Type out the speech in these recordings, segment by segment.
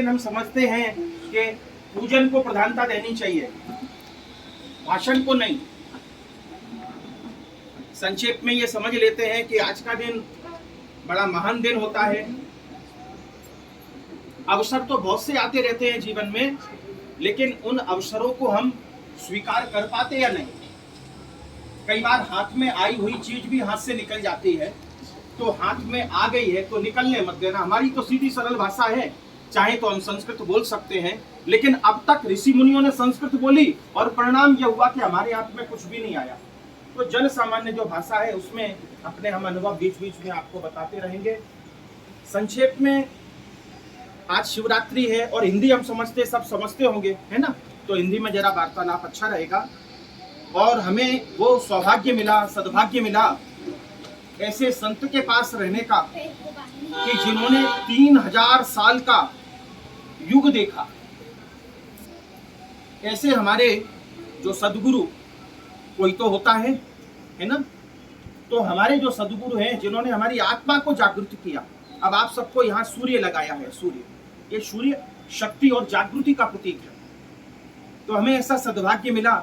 लेकिन हम समझते हैं कि पूजन को प्रधानता देनी चाहिए, भाषण को नहीं। संक्षेप में ये समझ लेते हैं कि आज का दिन बड़ा महान दिन होता है। अवसर तो बहुत से आते रहते हैं जीवन में, लेकिन उन अवसरों को हम स्वीकार कर पाते या नहीं। कई बार हाथ में आई हुई चीज भी हाथ से निकल जाती है, तो हाथ में आ गई है तो निकलने मत देना। हमारी तो सीधी सरल भाषा है, चाहे तो हम संस्कृत बोल सकते हैं, लेकिन अब तक ऋषि मुनियों ने संस्कृत बोली और परिणाम यह हुआ कि हमारे हाथ में कुछ भी नहीं आया। तो जन सामान्य जो भाषा है उसमें अपने हम अनुभव बीच बीच में आपको बताते रहेंगे। संक्षेप में आज शिवरात्रि है और हिंदी हम समझते, सब समझते होंगे, है ना? तो हिंदी में जरा वार्तालाप अच्छा रहेगा। और हमें वो सौभाग्य मिला, सद्भाग्य मिला ऐसे संत के पास रहने का कि जिन्होंने 3000 साल का युग देखा। ऐसे हमारे जो सदगुरु कोई तो होता है ना? तो हमारे जो सदगुरु हैं जिन्होंने हमारी आत्मा को जागृत किया। अब आप सबको यहाँ सूर्य लगाया है, सूर्य, ये सूर्य शक्ति और जागृति का प्रतीक है। तो हमें ऐसा सद्भाग्य मिला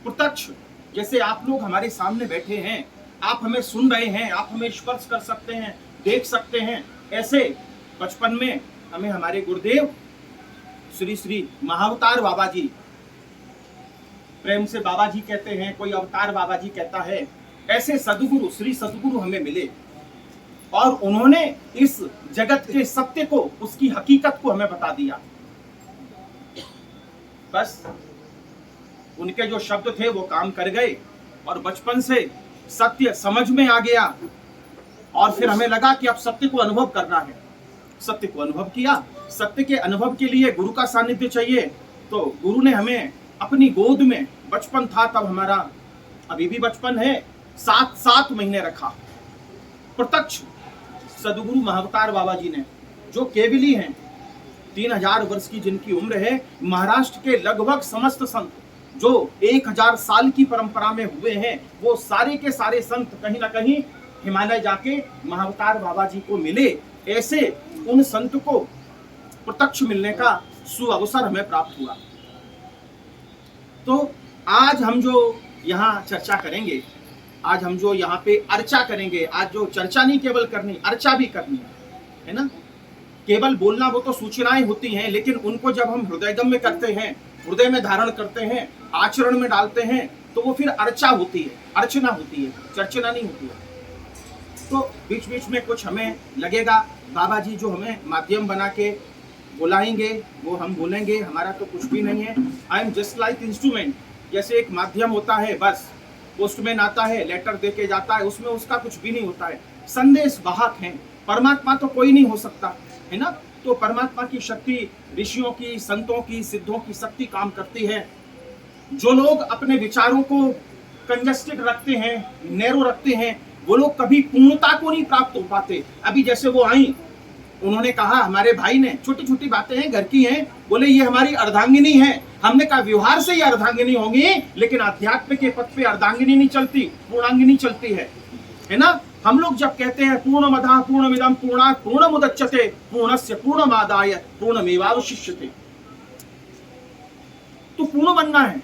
प्रत्यक्ष, जैसे आप लोग हमारे सामने बैठे हैं, आप हमें सुन रहे हैं, आप हमें स्पर्श कर सकते हैं, देख सकते हैं। ऐसे बचपन में हमें हमारे गुरुदेव श्री श्री महाअवतार बाबा जी, प्रेम से बाबा जी कहते हैं, कोई अवतार बाबा जी कहता है, ऐसे सदगुरु, श्री सदगुरु हमें मिले और उन्होंने इस जगत के सत्य को, उसकी हकीकत को हमें बता दिया। बस उनके जो शब्द थे वो काम कर गए और बचपन से सत्य समझ में आ गया और फिर हमें लगा कि अब सत्य को अनुभव करना है। सत्य को अनुभव किया। सत्य के अनुभव के लिए गुरु का सानिध्य चाहिए, तो गुरु ने हमें अपनी गोद में, बचपन था तब हमारा, अभी भी बचपन है, 7 महीने रखा। प्रत्यक्ष सदगुरु महाअवतार बाबा जी ने, जो केवली हैं, 3000 वर्ष की जिनकी उम्र है, महाराष्ट्र के लगभग समस्त संत जो 1000 साल की परंपरा में हुए हैं, वो सारे के सारे संत कहीं ना कहीं हिमालय जाके महाअवतार बाबा जी को मिले। ऐसे उन संत को प्रत्यक्ष मिलने का सुअवसर हमें प्राप्त हुआ। तो आज हम जो यहाँ चर्चा करेंगे, आज हम जो यहाँ पे अर्चा करेंगे, आज जो चर्चा नहीं केवल करनी, अर्चा भी करनी है ना? केवल बोलना वो तो सूचनाएं होती हैं, लेकिन उनको जब हम हृदयगम में करते हैं, हृदय में धारण करते हैं, आचरण में डालते हैं, तो वो फिर अर्चा होती है, अर्चना होती है, चर्चना नहीं होती है। तो बीच बीच में कुछ हमें लगेगा, बाबा जी जो हमें माध्यम बना के बुलाएंगे वो हम बोलेंगे, हमारा तो कुछ भी नहीं है। I am just like instrument, जैसे एक माध्यम होता है, बस पोस्टमैन आता है, लेटर दे के जाता है, उसमें उसका कुछ भी नहीं होता है। संदेश वाहक हैं, परमात्मा तो कोई नहीं हो सकता, है ना? तो परमात्मा की शक्ति, ऋषियों की, संतों की, सिद्धों की शक्ति काम करती है। जो लोग अपने विचारों को कंजस्टेड रखते हैं, नैरो रखते हैं, वो लोग कभी पूर्णता को नहीं प्राप्त हो पाते। अभी जैसे वो आई, उन्होंने कहा, हमारे भाई ने, छोटी छोटी बातें हैं, घर की हैं, बोले ये हमारी अर्धांगिनी है। हमने कहा व्यवहार से ये अर्धांगिनी होंगी, लेकिन अध्यात्म के पथ पे अर्धांगिनी नहीं चलती, पूर्णांगिनी चलती है ना? हम लोग जब कहते हैं पूर्णमदः पूर्णमिदं पूर्णात् पूर्णमुदच्यते पूर्णस्य पूर्णमादाय पूर्णमेवावशिष्यते, तो पूर्ण बनना है।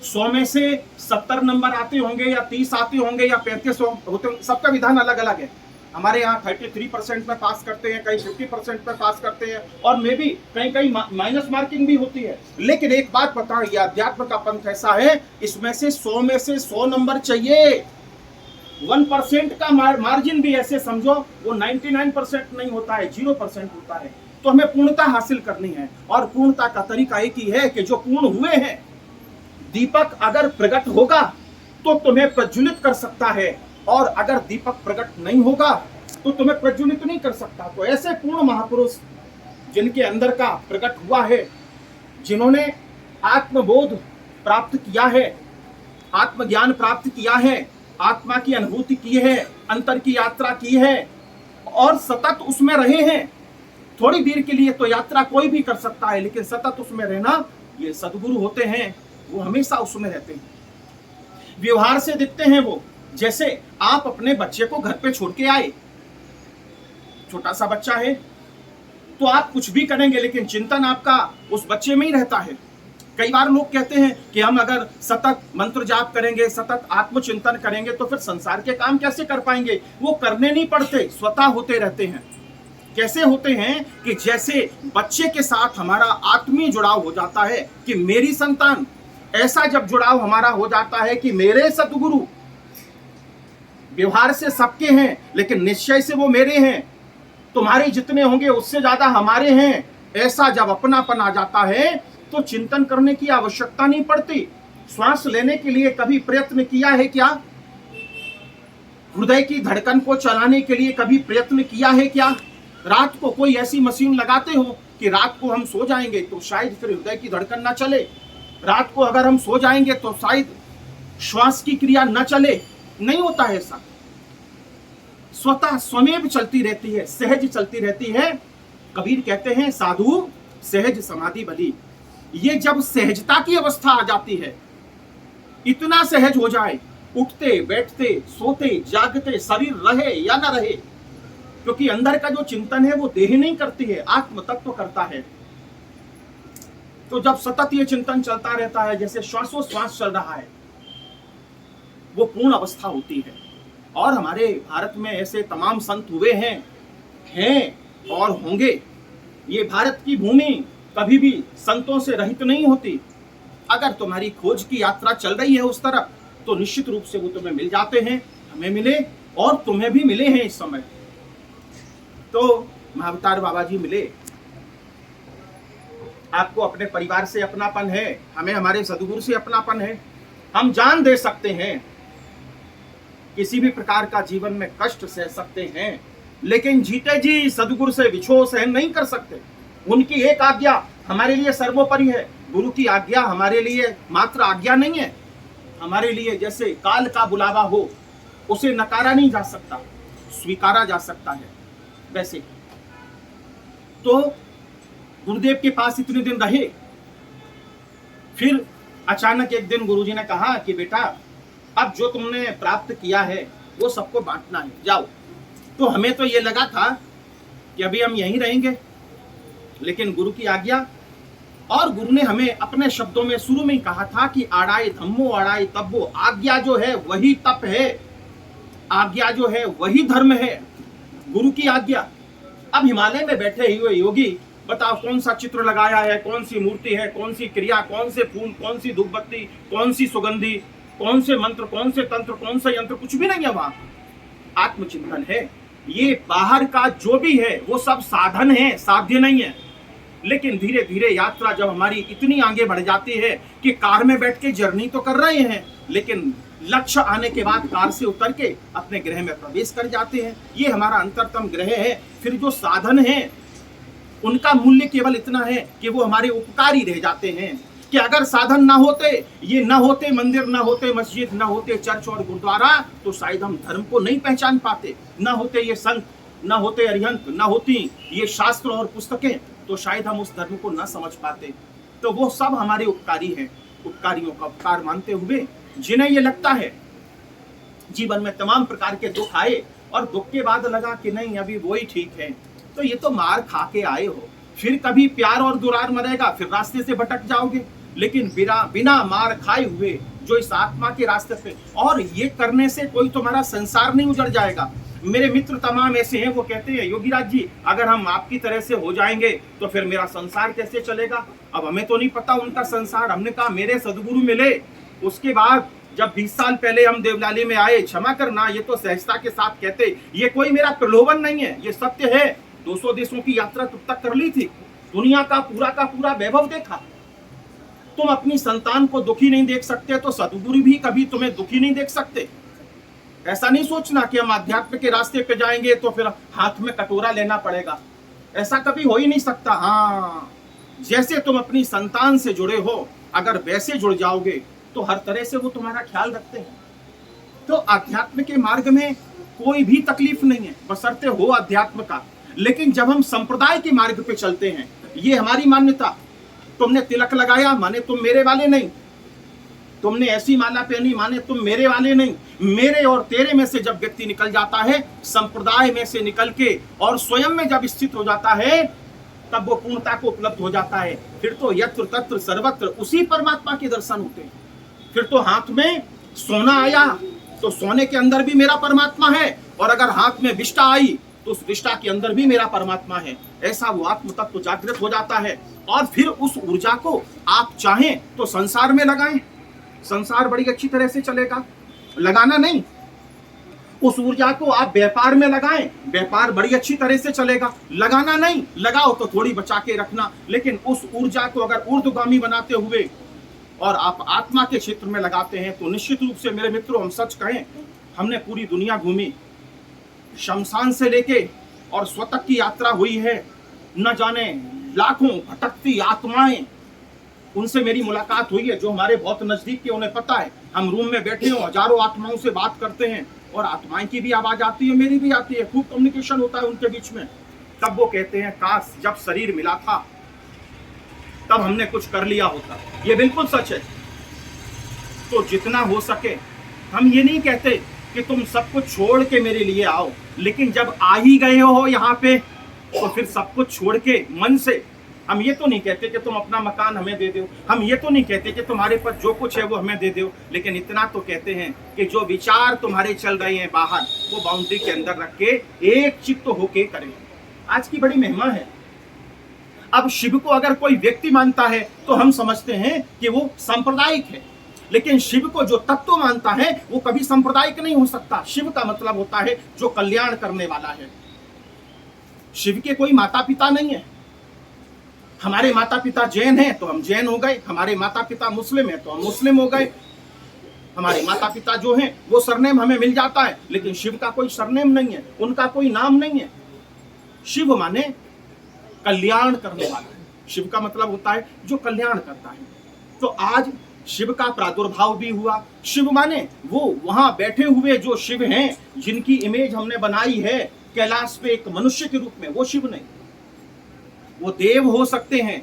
100 में से 70 नंबर आते होंगे या 30 आते होंगे या 35 होते, सबका विधान अलग अलग है। हमारे यहाँ 33% में पास करते हैं, कहीं 50% में पास करते हैं, और मे भी कहीं कहीं माइनस मार्किंग भी होती है। लेकिन एक बात बताओ, ये अध्यात्म का पंथ ऐसा है, इसमें से 100 में से 100 नंबर चाहिए। 1% का मार्जिन भी ऐसे समझो, वो 99% नहीं होता है, 0% होता है। तो हमें पूर्णता हासिल करनी है, और पूर्णता का तरीका एक ही है कि जो पूर्ण हुए हैं, दीपक अगर प्रकट होगा तो तुम्हें प्रज्वलित कर सकता है, और अगर दीपक प्रकट नहीं होगा तो तुम्हें प्रज्वलित नहीं कर सकता। तो ऐसे पूर्ण महापुरुष जिनके अंदर का प्रकट हुआ है, जिन्होंने आत्मबोध प्राप्त किया है, आत्मज्ञान प्राप्त किया है, आत्मा की अनुभूति की है, अंतर की यात्रा की है और सतत उसमें रहे हैं। थोड़ी देर के लिए तो यात्रा कोई भी कर सकता है, लेकिन सतत उसमें रहना, ये सदगुरु होते हैं, वो हमेशा उसमें रहते हैं। व्यवहार से दिखते हैं वो, जैसे आप अपने बच्चे को घर पे छोड़ के आए, छोटा सा बच्चा है, तो आप कुछ भी करेंगे लेकिन चिंतन आपका उस बच्चे में ही रहता है। कई बार लोग कहते हैं कि हम अगर सतत मंत्र जाप करेंगे, सतत आत्मचिंतन करेंगे तो फिर संसार के काम कैसे कर पाएंगे। वो करने नहीं पड़ते, स्वतः होते रहते हैं। कैसे होते हैं कि जैसे बच्चे के साथ हमारा आत्मीय जुड़ाव हो जाता है कि मेरी संतान, ऐसा जब जुड़ाव हमारा हो जाता है कि मेरे सतगुरु व्यवहार से सबके हैं लेकिन निश्चय से वो मेरे हैं, तुम्हारे जितने होंगे उससे ज्यादा हमारे हैं, ऐसा जब अपनापन आ जाता है तो चिंतन करने की आवश्यकता नहीं पड़ती। श्वास लेने के लिए कभी प्रयत्न किया है क्या? हृदय की धड़कन को चलाने के लिए कभी प्रयत्न किया है क्या? रात को कोई ऐसी मशीन लगाते हो कि रात को हम सो जाएंगे तो शायद फिर हृदय की धड़कन ना चले, रात को अगर हम सो जाएंगे तो शायद श्वास की क्रिया न चले। नहीं होता है ऐसा, स्वतः स्वमेव चलती रहती है, सहज चलती रहती है। कबीर कहते हैं साधु सहज समाधि भली। ये जब सहजता की अवस्था आ जाती है, इतना सहज हो जाए, उठते बैठते सोते जागते शरीर रहे या न रहे, क्योंकि अंदर का जो चिंतन है वो देह नहीं करती है, आत्म तत्व करता है। तो जब सतत ये चिंतन चलता रहता है, जैसे श्वासोश्वास चल रहा है, वो पूर्ण अवस्था होती है। और हमारे भारत में ऐसे तमाम संत हुए हैं और होंगे। ये भारत की भूमि कभी भी संतों से रहित नहीं होती। अगर तुम्हारी खोज की यात्रा चल रही है उस तरफ तो निश्चित रूप से वो तुम्हें मिल जाते हैं, हमें मिले और तुम्हें भी मिले हैं। इस समय तो महाअवतार बाबा जी मिले, आपको अपने परिवार से अपनापन है, हमें हमारे सदगुरु से अपनापन है। हम जान दे सकते हैं, किसी भी प्रकार का जीवन में कष्ट सह सकते हैं, लेकिन जीते जी सदगुरु से विछोह सहन नहीं कर सकते। उनकी एक आज्ञा हमारे लिए सर्वोपरि है। गुरु की आज्ञा हमारे लिए मात्र आज्ञा नहीं है, हमारे लिए जैसे काल का बुलावा हो, उसे नकारा नहीं जा सकता, स्वीकारा जा सकता है। वैसे तो गुरुदेव के पास इतने दिन रहे, फिर अचानक एक दिन गुरुजी ने कहा कि बेटा अब जो तुमने प्राप्त किया है वो सबको बांटना है, जाओ। तो हमें तो ये लगा था कि अभी हम यहीं रहेंगे, लेकिन गुरु की आज्ञा, और गुरु ने हमें अपने शब्दों में शुरू में ही कहा था कि आड़ाई धम्मो आड़ाई तब्बो, आज्ञा जो है वही तप है, आज्ञा जो है वही धर्म है, गुरु की आज्ञा। अब हिमालय में बैठे हुए योगी बताओ कौन सा चित्र लगाया है, कौन सी मूर्ति है, कौन सी क्रिया, कौन से फूल, कौन सी धूप बत्ती, कौन सी सुगंधी, कौन से मंत्र, कौन से तंत्र, कौन सा यंत्र, कुछ भी नहीं है वहां। आत्मचिंतन है। ये बाहर का जो भी है वो सब साधन है, साध्य नहीं है। लेकिन धीरे धीरे यात्रा जब हमारी इतनी आगे बढ़ जाती है कि कार में बैठ के जर्नी तो कर रहे हैं, लेकिन लक्ष्य आने के बाद कार से उतर के अपने ग्रह में प्रवेश कर जाते हैं। ये हमारा अंतरतम ग्रह है। फिर जो साधन है उनका मूल्य केवल इतना है कि वो हमारे उपकारी रह जाते हैं। कि अगर साधन ना होते, ये ना होते मंदिर, ना होते मस्जिद, ना होते चर्च और गुरुद्वारा, तो शायद हम धर्म को नहीं पहचान पाते। ना होते ये संत, ना होते अरिहंत, ना होती ये शास्त्र और पुस्तकें, तो शायद हम उस धर्म को ना समझ पाते। तो वो सब हमारे उपकारी हैं। उपकारियों का उपकार मानते हुए जिन्हें ये लगता है जीवन में तमाम प्रकार के दुख आए और दुख के बाद लगा कि नहीं अभी वो ही ठीक है, तो ये तो मार खा के आए हो, फिर कभी प्यार और दुलार मरेगा, फिर रास्ते से भटक जाओगे। लेकिन बिना मार खाए हुए जो इस आत्मा के रास्ते पे, और ये करने से कोई तुम्हारा संसार नहीं उजड़ जाएगा। मेरे मित्र तमाम ऐसे हैं, वो कहते हैं योगीराज जी अगर हम आपकी तरह से हो जाएंगे तो फिर मेरा संसार कैसे चलेगा। अब हमें तो नहीं पता उनका संसार। हमने कहा मेरे सदगुरु मिले, उसके बाद जब 20 साल पहले हम देवलाली में आए, क्षमा करना ये तो सहजता के साथ कहते, ये कोई मेरा प्रलोभन नहीं है, ये सत्य है। 200 देशों की यात्रा तब तक कर ली थी, दुनिया का पूरा वैभव देखा। तुम अपनी संतान को दुखी नहीं देख सकते तो सदगुरु भी कभी तुम्हें दुखी नहीं देख सकते। ऐसा नहीं सोचना कि हम आध्यात्म के रास्ते पे जाएंगे तो फिर हाथ में कटोरा लेना पड़ेगा, ऐसा कभी हो ही नहीं सकता। हाँ, जैसे तुम अपनी संतान से जुड़े हो, अगर वैसे जुड़ जाओगे तो हर तरह से वो तुम्हारा ख्याल रखते हैं। तो अध्यात्म के मार्ग में कोई भी तकलीफ नहीं है, बशर्ते हो अध्यात्म का। लेकिन जब हम संप्रदाय के मार्ग पे चलते हैं, ये हमारी मान्यता, तुमने तिलक लगाया माने तुम मेरे वाले नहीं, तुमने ऐसी माला पहनी माने तुम मेरे वाले नहीं। मेरे और तेरे में से जब व्यक्ति निकल जाता है, संप्रदाय में से निकल के और स्वयं में जब स्थित हो जाता है, तब वो पूर्णता को उपलब्ध हो जाता है। फिर तो यत्र तत्र सर्वत्र उसी परमात्मा के दर्शन होते हैं। फिर तो हाथ में सोना आया तो सोने के अंदर भी मेरा परमात्मा है, और अगर हाथ में विष्ठा आई तो उस विष्ठा के अंदर भी मेरा परमात्मा है। ऐसा वो आत्म तत्व जागृत हो जाता है। और फिर उस ऊर्जा को आप चाहें तो संसार में लगाएं, संसार बड़ी अच्छी तरह से चलेगा। लगाना नहीं, उस ऊर्जा को आप व्यापार में लगाएं, व्यापार बड़ी अच्छी तरह से चलेगा। लगाना नहीं, लगाओ तो थोड़ी बचा के रखना, लेकिन उस ऊर्जा को अगर ऊर्ध्वगामी बनाते हुए और आप आत्मा के क्षेत्र में लगाते हैं तो निश्चित रूप से मेरे मित्रों, हम सच कहें, हमने पूरी दुनिया घूमी, शमशान से लेके और स्वतक की यात्रा हुई है। न जाने लाखों भटकती आत्माएं, उनसे मेरी मुलाकात हुई है जो हमारे बहुत नजदीक के, उन्हें पता है। हम रूम में बैठे हो, हजारों आत्माओं से बात करते हैं और आत्माएं की भी आवाज आती है, मेरी भी आती है, खूब कम्युनिकेशन होता है उनके बीच में। तब वो कहते हैं काश जब शरीर मिला था तब हमने कुछ कर लिया होता। ये बिल्कुल सच है। तो जितना हो सके, हम ये नहीं कहते कि तुम सब कुछ छोड़ के मेरे लिए आओ, लेकिन जब आ ही गए हो यहाँ पे तो फिर सब कुछ छोड़ के मन से, हम ये तो नहीं कहते कि तुम अपना मकान हमें दे दो, हम ये तो नहीं कहते कि तुम्हारे पास जो कुछ है वो हमें दे दो, लेकिन इतना तो कहते हैं कि जो विचार तुम्हारे चल रहे हैं बाहर, वो बाउंड्री के अंदर रख के एक चित्त होके करें। आज की बड़ी महिमा है। अब शिव को अगर कोई व्यक्ति मानता है तो हम समझते हैं कि वो सांप्रदायिक है, लेकिन शिव को जो तत्व मानता है वो कभी सांप्रदायिक नहीं हो सकता। शिव का मतलब होता है जो कल्याण करने वाला है। शिव के कोई माता पिता नहीं है। हमारे माता पिता जैन हैं तो हम जैन हो गए, हमारे माता पिता मुस्लिम हैं तो हम मुस्लिम हो गए, हमारे माता पिता जो हैं वो सरनेम हमें मिल जाता है, लेकिन शिव का कोई सरनेम नहीं है, उनका कोई नाम नहीं है। शिव माने कल्याण करने वाला है। शिव का मतलब होता है जो कल्याण करता है। तो आज शिव का प्रादुर्भाव भी हुआ। शिव माने वो वहां बैठे हुए जो शिव हैं, जिनकी इमेज हमने बनाई है कैलाश पे एक मनुष्य के रूप में, वो शिव नहीं। वो देव हो सकते हैं,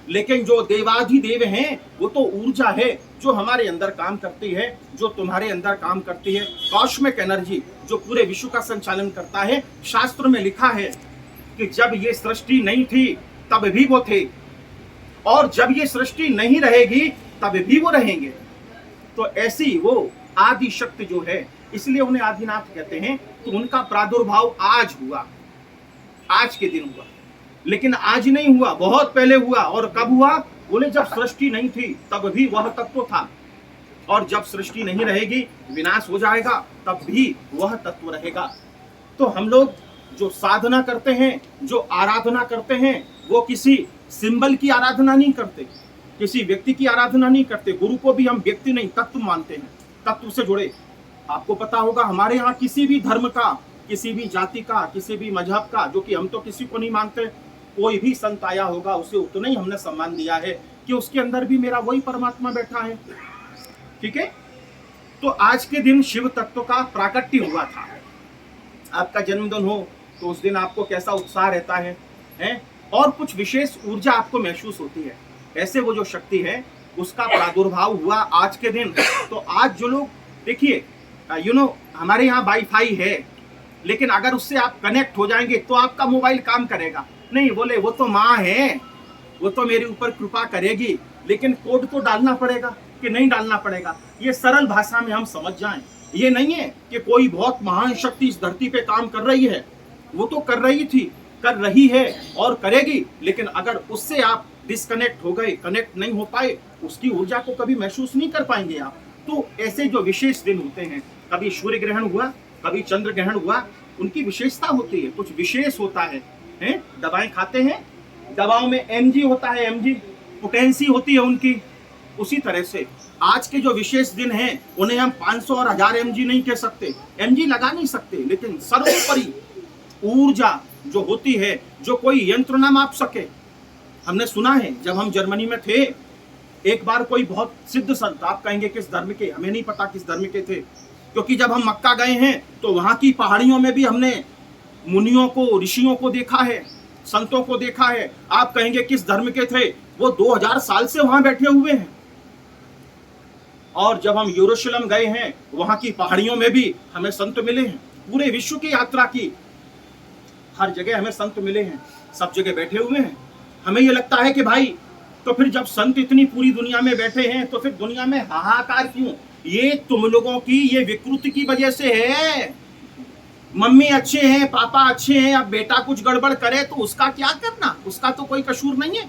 लेकिन जो देवाधिदेव हैं वो तो ऊर्जा है जो हमारे अंदर काम करती है, जो तुम्हारे अंदर काम करती है। कॉस्मिक एनर्जी जो पूरे विश्व का संचालन करता है। शास्त्र में लिखा है कि जब ये सृष्टि नहीं थी तब भी वो थे, और जब ये सृष्टि नहीं रहेगी तब भी वो रहेंगे। तो ऐसी वो आदि शक्ति जो है, इसलिए उन्हें आदिनाथ कहते हैं। तो उनका प्रादुर्भाव आज हुआ, आज के दिन हुआ, लेकिन आज नहीं हुआ, बहुत पहले हुआ। और कब हुआ? बोले जब सृष्टि नहीं थी तब भी वह तत्व था, और जब सृष्टि नहीं रहेगी, विनाश हो जाएगा, तब भी वह तत्व रहेगा। तो हम लोग जो साधना करते हैं, जो आराधना करते हैं, वो किसी सिंबल की आराधना नहीं करते, किसी व्यक्ति की आराधना नहीं करते। गुरु को भी हम व्यक्ति नहीं, तत्व मानते हैं, तत्व से जुड़े। आपको पता होगा हमारे यहाँ किसी भी धर्म का, किसी भी जाति का, किसी भी मजहब का, जो कि हम तो किसी को नहीं मानते, कोई भी संत आया होगा उसे उतना ही हमने सम्मान दिया है कि उसके अंदर भी मेरा वही परमात्मा बैठा है। ठीक है। तो आज के दिन शिव तत्व का प्राकट्य हुआ था। आपका जन्मदिन हो तो उस दिन आपको कैसा उत्साह रहता है, हैं? और कुछ विशेष ऊर्जा आपको महसूस होती है। ऐसे वो जो शक्ति है उसका प्रादुर्भाव हुआ आज के दिन। तो आज जो लोग, देखिए हमारे यहाँ वाईफाई है, लेकिन अगर उससे आप कनेक्ट हो जाएंगे तो आपका मोबाइल काम करेगा नहीं। बोले वो तो माँ है, वो तो मेरे ऊपर कृपा करेगी, लेकिन कोड तो डालना पड़ेगा कि नहीं डालना पड़ेगा। ये सरल भाषा में हम समझ जाएं। ये नहीं है कि कोई बहुत महान शक्ति इस धरती पे काम कर रही है, वो तो कर रही थी, कर रही है और करेगी, लेकिन अगर उससे आप डिस्कनेक्ट हो गए, कनेक्ट नहीं हो पाए, उसकी ऊर्जा को कभी महसूस नहीं कर पाएंगे आप। तो ऐसे जो विशेष दिन होते हैं, कभी सूर्य ग्रहण हुआ, कभी चंद्र ग्रहण हुआ, उनकी विशेषता होती है, कुछ विशेष होता है। दवाएं खाते हैं, दवाओं में एमजी होता है, एमजी पोटेंसी होती है उनकी। उसी तरह से आज के जो विशेष दिन हैं उन्हें हम 500 और 1000 एमजी नहीं कह सकते, एमजी लगा नहीं सकते, लेकिन सर्वोपरि ऊर्जा जो होती है, जो कोई यंत्र ना माप सके। हमने सुना है जब हम जर्मनी में थे, एक बार कोई बहुत सिद्ध संत, आप कहेंगे किस धर्म के, हमें नहीं पता किस धर्म के थे, क्योंकि जब हम मक्का गए हैं तो वहां की पहाड़ियों में भी हमने मुनियों को, ऋषियों को देखा है, संतों को देखा है। आप कहेंगे किस धर्म के थे, वो 2000 साल से वहां बैठे हुए हैं। और जब हम यरूशलेम गए हैं, वहां की पहाड़ियों में भी हमें संत मिले हैं। पूरे विश्व की यात्रा की, हर जगह हमें संत मिले हैं, सब जगह बैठे हुए हैं। हमें ये लगता है कि भाई तो फिर जब संत इतनी पूरी दुनिया में बैठे हैं तो फिर दुनिया में हाहाकार क्यों? ये तुम लोगों की ये विकृति की वजह से है। मम्मी अच्छे हैं, पापा अच्छे हैं, अब बेटा कुछ गड़बड़ करे तो उसका क्या करना, उसका तो कोई कसूर नहीं है,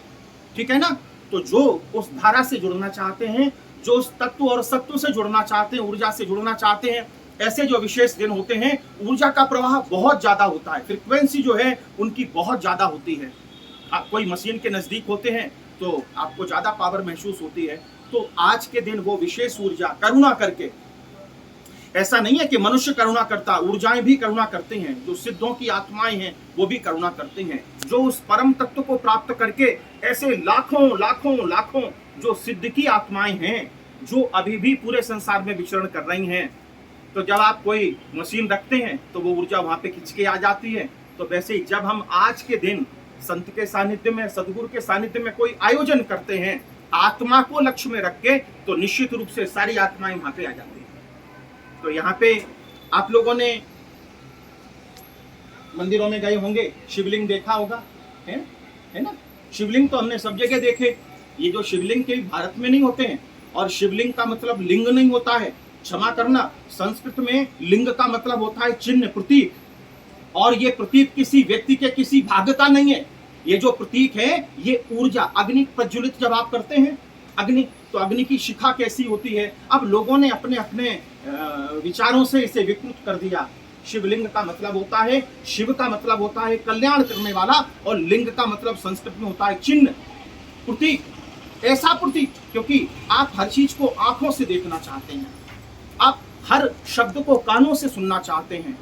ठीक है ना। तो जो उस धारा से जुड़ना चाहते हैं, जो उस तत्व और सत्व से जुड़ना चाहते हैं, ऊर्जा से जुड़ना चाहते हैं, ऐसे जो विशेष दिन होते हैं ऊर्जा का प्रवाह बहुत ज्यादा होता है, फ्रिक्वेंसी जो है उनकी बहुत ज्यादा होती है। आप कोई मशीन के नजदीक होते हैं तो आपको ज्यादा पावर महसूस होती है। तो आज के दिन वो विशेष ऊर्जा करुणा करके, ऐसा नहीं है कि मनुष्य करुणा करता, ऊर्जाएं भी करुणा करती हैं, जो सिद्धों की आत्माएं हैं वो भी करुणा करती हैं, जो उस परम तत्व को प्राप्त करके ऐसे लाखों लाखों लाखों जो सिद्ध की आत्माएं हैं जो अभी भी पूरे संसार में विचरण कर रही हैं। तो जब आप कोई मशीन रखते हैं तो वो ऊर्जा वहां पे खिंच के आ जाती है। तो वैसे ही जब हम आज के दिन संत के सानिध्य में, सदगुरु के सानिध्य में कोई आयोजन करते हैं आत्मा को लक्ष्य में रख के, तो निश्चित रूप से सारी आत्माएं वहां पे आ जाती हैं। तो यहाँ पे आप लोगों ने मंदिरों में गए होंगे, शिवलिंग देखा होगा, है ना। शिवलिंग तो हमने सब जगह देखे। ये जो शिवलिंग के भारत में नहीं होते हैं, और शिवलिंग का मतलब लिंग नहीं होता है, क्षमा करना, संस्कृत में लिंग का मतलब होता है चिन्ह, प्रतीक। और ये प्रतीक किसी व्यक्ति के किसी भाग का नहीं है। ये जो प्रतीक है ये ऊर्जा, अग्नि प्रज्वलित जब आप करते हैं अग्नि, तो अग्नि की शिखा कैसी होती है। अब लोगों ने अपने अपने विचारों से इसे विकृत कर दिया। शिवलिंग का मतलब होता है, शिव का मतलब होता है कल्याण करने वाला, और लिंग का मतलब संस्कृत में होता है चिन्ह, प्रतीक। ऐसा प्रतीक, क्योंकि आप हर चीज को आंखों से देखना चाहते हैं, आप हर शब्द को कानों से सुनना चाहते हैं,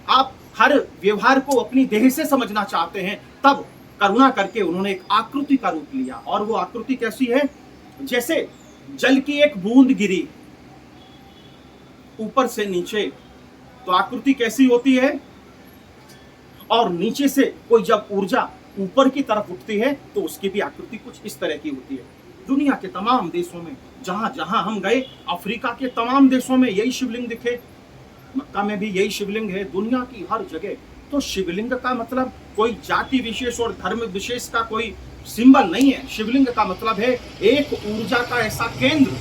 आप हर व्यवहार को अपनी देह से समझना चाहते हैं। तब करुणा करके उन्होंने एक आकृति का रूप लिया। और वो आकृति कैसी है? जैसे जल की एक बूंद गिरी ऊपर से नीचे, तो आकृति कैसी होती है? और नीचे से कोई जब ऊर्जा ऊपर की तरफ उठती है तो उसकी भी आकृति कुछ इस तरह की होती है। दुनिया के तमाम देशों में जहां जहां हम गए, अफ्रीका के तमाम देशों में यही शिवलिंग दिखे, मक्का में भी यही शिवलिंग है, दुनिया की हर जगह। तो शिवलिंग का मतलब कोई जाति विशेष और धर्म विशेष का कोई सिंबल नहीं है। शिवलिंग का मतलब है एक ऊर्जा का ऐसा केंद्र।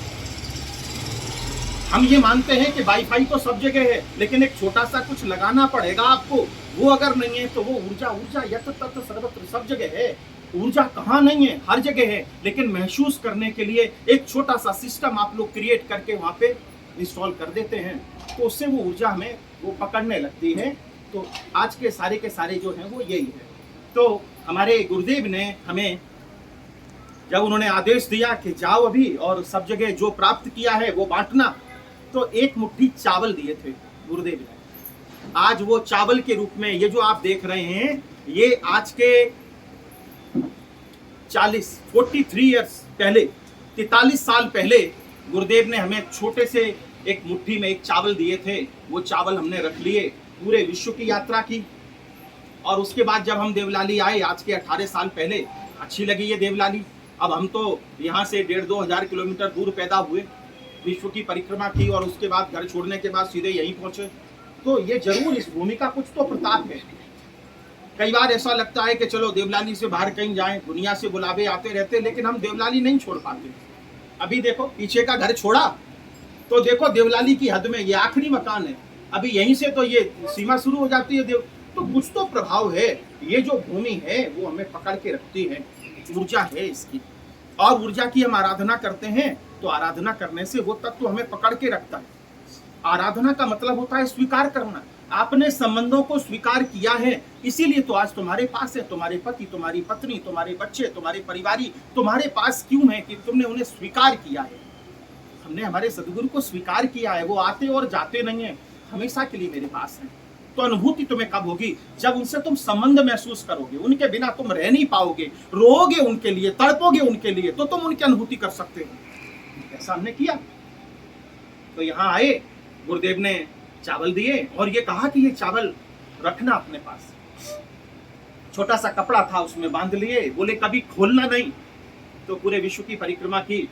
हम ये मानते हैं कि वाईफाई तो सब जगह है, लेकिन एक छोटा सा कुछ लगाना पड़ेगा आपको, वो अगर नहीं है तो वो ऊर्जा, ऊर्जा यत तत् सर्वत्र, सब जगह है। ऊर्जा कहाँ नहीं है? हर जगह है। लेकिन महसूस करने के लिए एक छोटा सा सिस्टम आप लोग क्रिएट करके वहां पे इंस्टॉल कर देते हैं, तो उससे वो ऊर्जा हमें वो पकड़ने लगती है। तो आज के सारे जो हैं वो यही है। तो हमारे गुरुदेव ने हमें जब उन्होंने आदेश दिया कि जाओ अभी और सब जगह जो प्राप्त किया है वो बांटना, तो एक मुट्ठी चावल दिए थे गुरुदेव ने। आज वो चावल के रूप में ये जो आप देख रहे हैं, ये आज के 43 ईयर्स पहले, 43 साल पहले गुरुदेव ने हमें छोटे से एक मुट्ठी में एक चावल दिए थे। वो चावल हमने रख लिए, पूरे विश्व की यात्रा की। और उसके बाद जब हम देवलाली आए आज के 18 साल पहले, अच्छी लगी ये देवलाली। अब हम तो यहाँ से 1,500-2 हजार किलोमीटर दूर पैदा हुए, विश्व की परिक्रमा की, और उसके बाद घर छोड़ने के बाद सीधे यहीं पहुंचे। तो ये जरूर इस भूमि का कुछ तो प्रताप है। कई बार ऐसा लगता है कि चलो देवलाली से बाहर कहीं जाएं, दुनिया से बुलावे आते रहते, लेकिन हम देवलाली नहीं छोड़ पाते। अभी देखो पीछे का घर छोड़ा तो देखो देवलाली की हद में ये आखिरी मकान है, अभी यहीं से तो ये सीमा शुरू हो जाती है देव। तो कुछ तो प्रभाव है, ये जो भूमि है वो हमें पकड़ के रखती है, ऊर्जा है इसकी। और ऊर्जा की हम आराधना करते हैं तो आराधना करने से वो तत्व हमें पकड़ के रखता है। आराधना का मतलब होता है स्वीकार करना। आपने संबंधों को स्वीकार किया है, इसीलिए तो आज तुम्हारे पास है। तुम्हारे पति, तुम्हारी पत्नी, तुम्हारे बच्चे, तुम्हारे परिवारी तुम्हारे पास क्यों है? कि तुमने उन्हें स्वीकार किया है। हमने हमारे सदगुरु को स्वीकार किया है। वो आते और जाते नहीं है, हमेशा के लिए मेरे पास है। तो अनुभूति तुम्हें कब होगी? जब उनसे तुम संबंध महसूस करोगे। उनके बिना तुम रह नहीं पाओगे, रोओगे उनके लिए, तड़पोगे उनके लिए, तो तुम उनकी अनुभूति कर सकते हो। ऐसा हमने किया। तो यहाँ आए, गुरुदेव ने चावल दिए और ये कहा कि ये चावल रखना अपने पास। छोटा सा कपड़ा था उसमें बांध लिए, बोले कभी खोलना नहीं। तो पूरे विश्व की परिक्रमा की,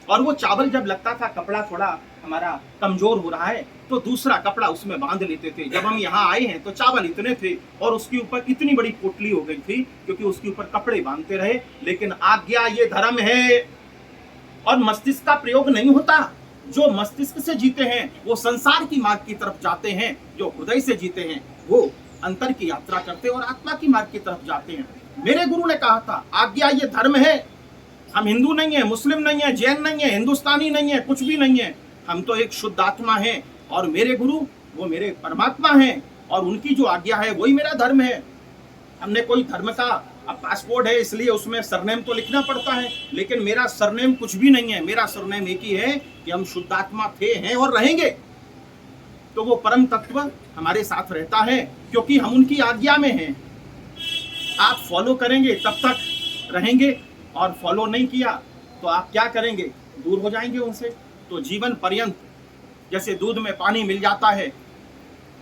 और वो चावल जब लगता था कपड़ा थोड़ा हमारा कमजोर हो रहा है तो दूसरा कपड़ा उसमें बांध लेते थे। जब हम यहाँ आए हैं तो चावल इतने थे और उसके ऊपर इतनी बड़ी पोटली हो गई थी क्योंकि उसके ऊपर कपड़े बांधते रहे। लेकिन आज्ञा ये धर्म है और मस्तिष्क का प्रयोग नहीं होता। जो मस्तिष्क से जीते हैं वो संसार की मार्ग की तरफ जाते हैं, जो हृदय से जीते हैं वो अंतर की यात्रा करते हैं और आत्मा की मार्ग की तरफ जाते हैं। मेरे गुरु ने कहा था आज्ञा ये धर्म है। हम हिंदू नहीं है, मुस्लिम नहीं है, जैन नहीं है, हिंदुस्तानी नहीं है, कुछ भी नहीं है। हम तो एक शुद्ध आत्मा है और मेरे गुरु वो मेरे परमात्मा हैं और उनकी जो आज्ञा है वही मेरा धर्म है। हमने कोई धर्म का अब पासपोर्ट है इसलिए उसमें सरनेम तो लिखना पड़ता है, लेकिन मेरा सरनेम कुछ भी नहीं है। मेरा सरनेम एक ही है कि हम शुद्धात्मा थे, हैं और रहेंगे। तो वो परम तत्व हमारे साथ रहता है क्योंकि हम उनकी आज्ञा में हैं। आप फॉलो करेंगे तब तक रहेंगे और फॉलो नहीं किया तो आप क्या करेंगे, दूर हो जाएंगे उनसे। तो जीवन पर्यंत जैसे दूध में पानी मिल जाता है,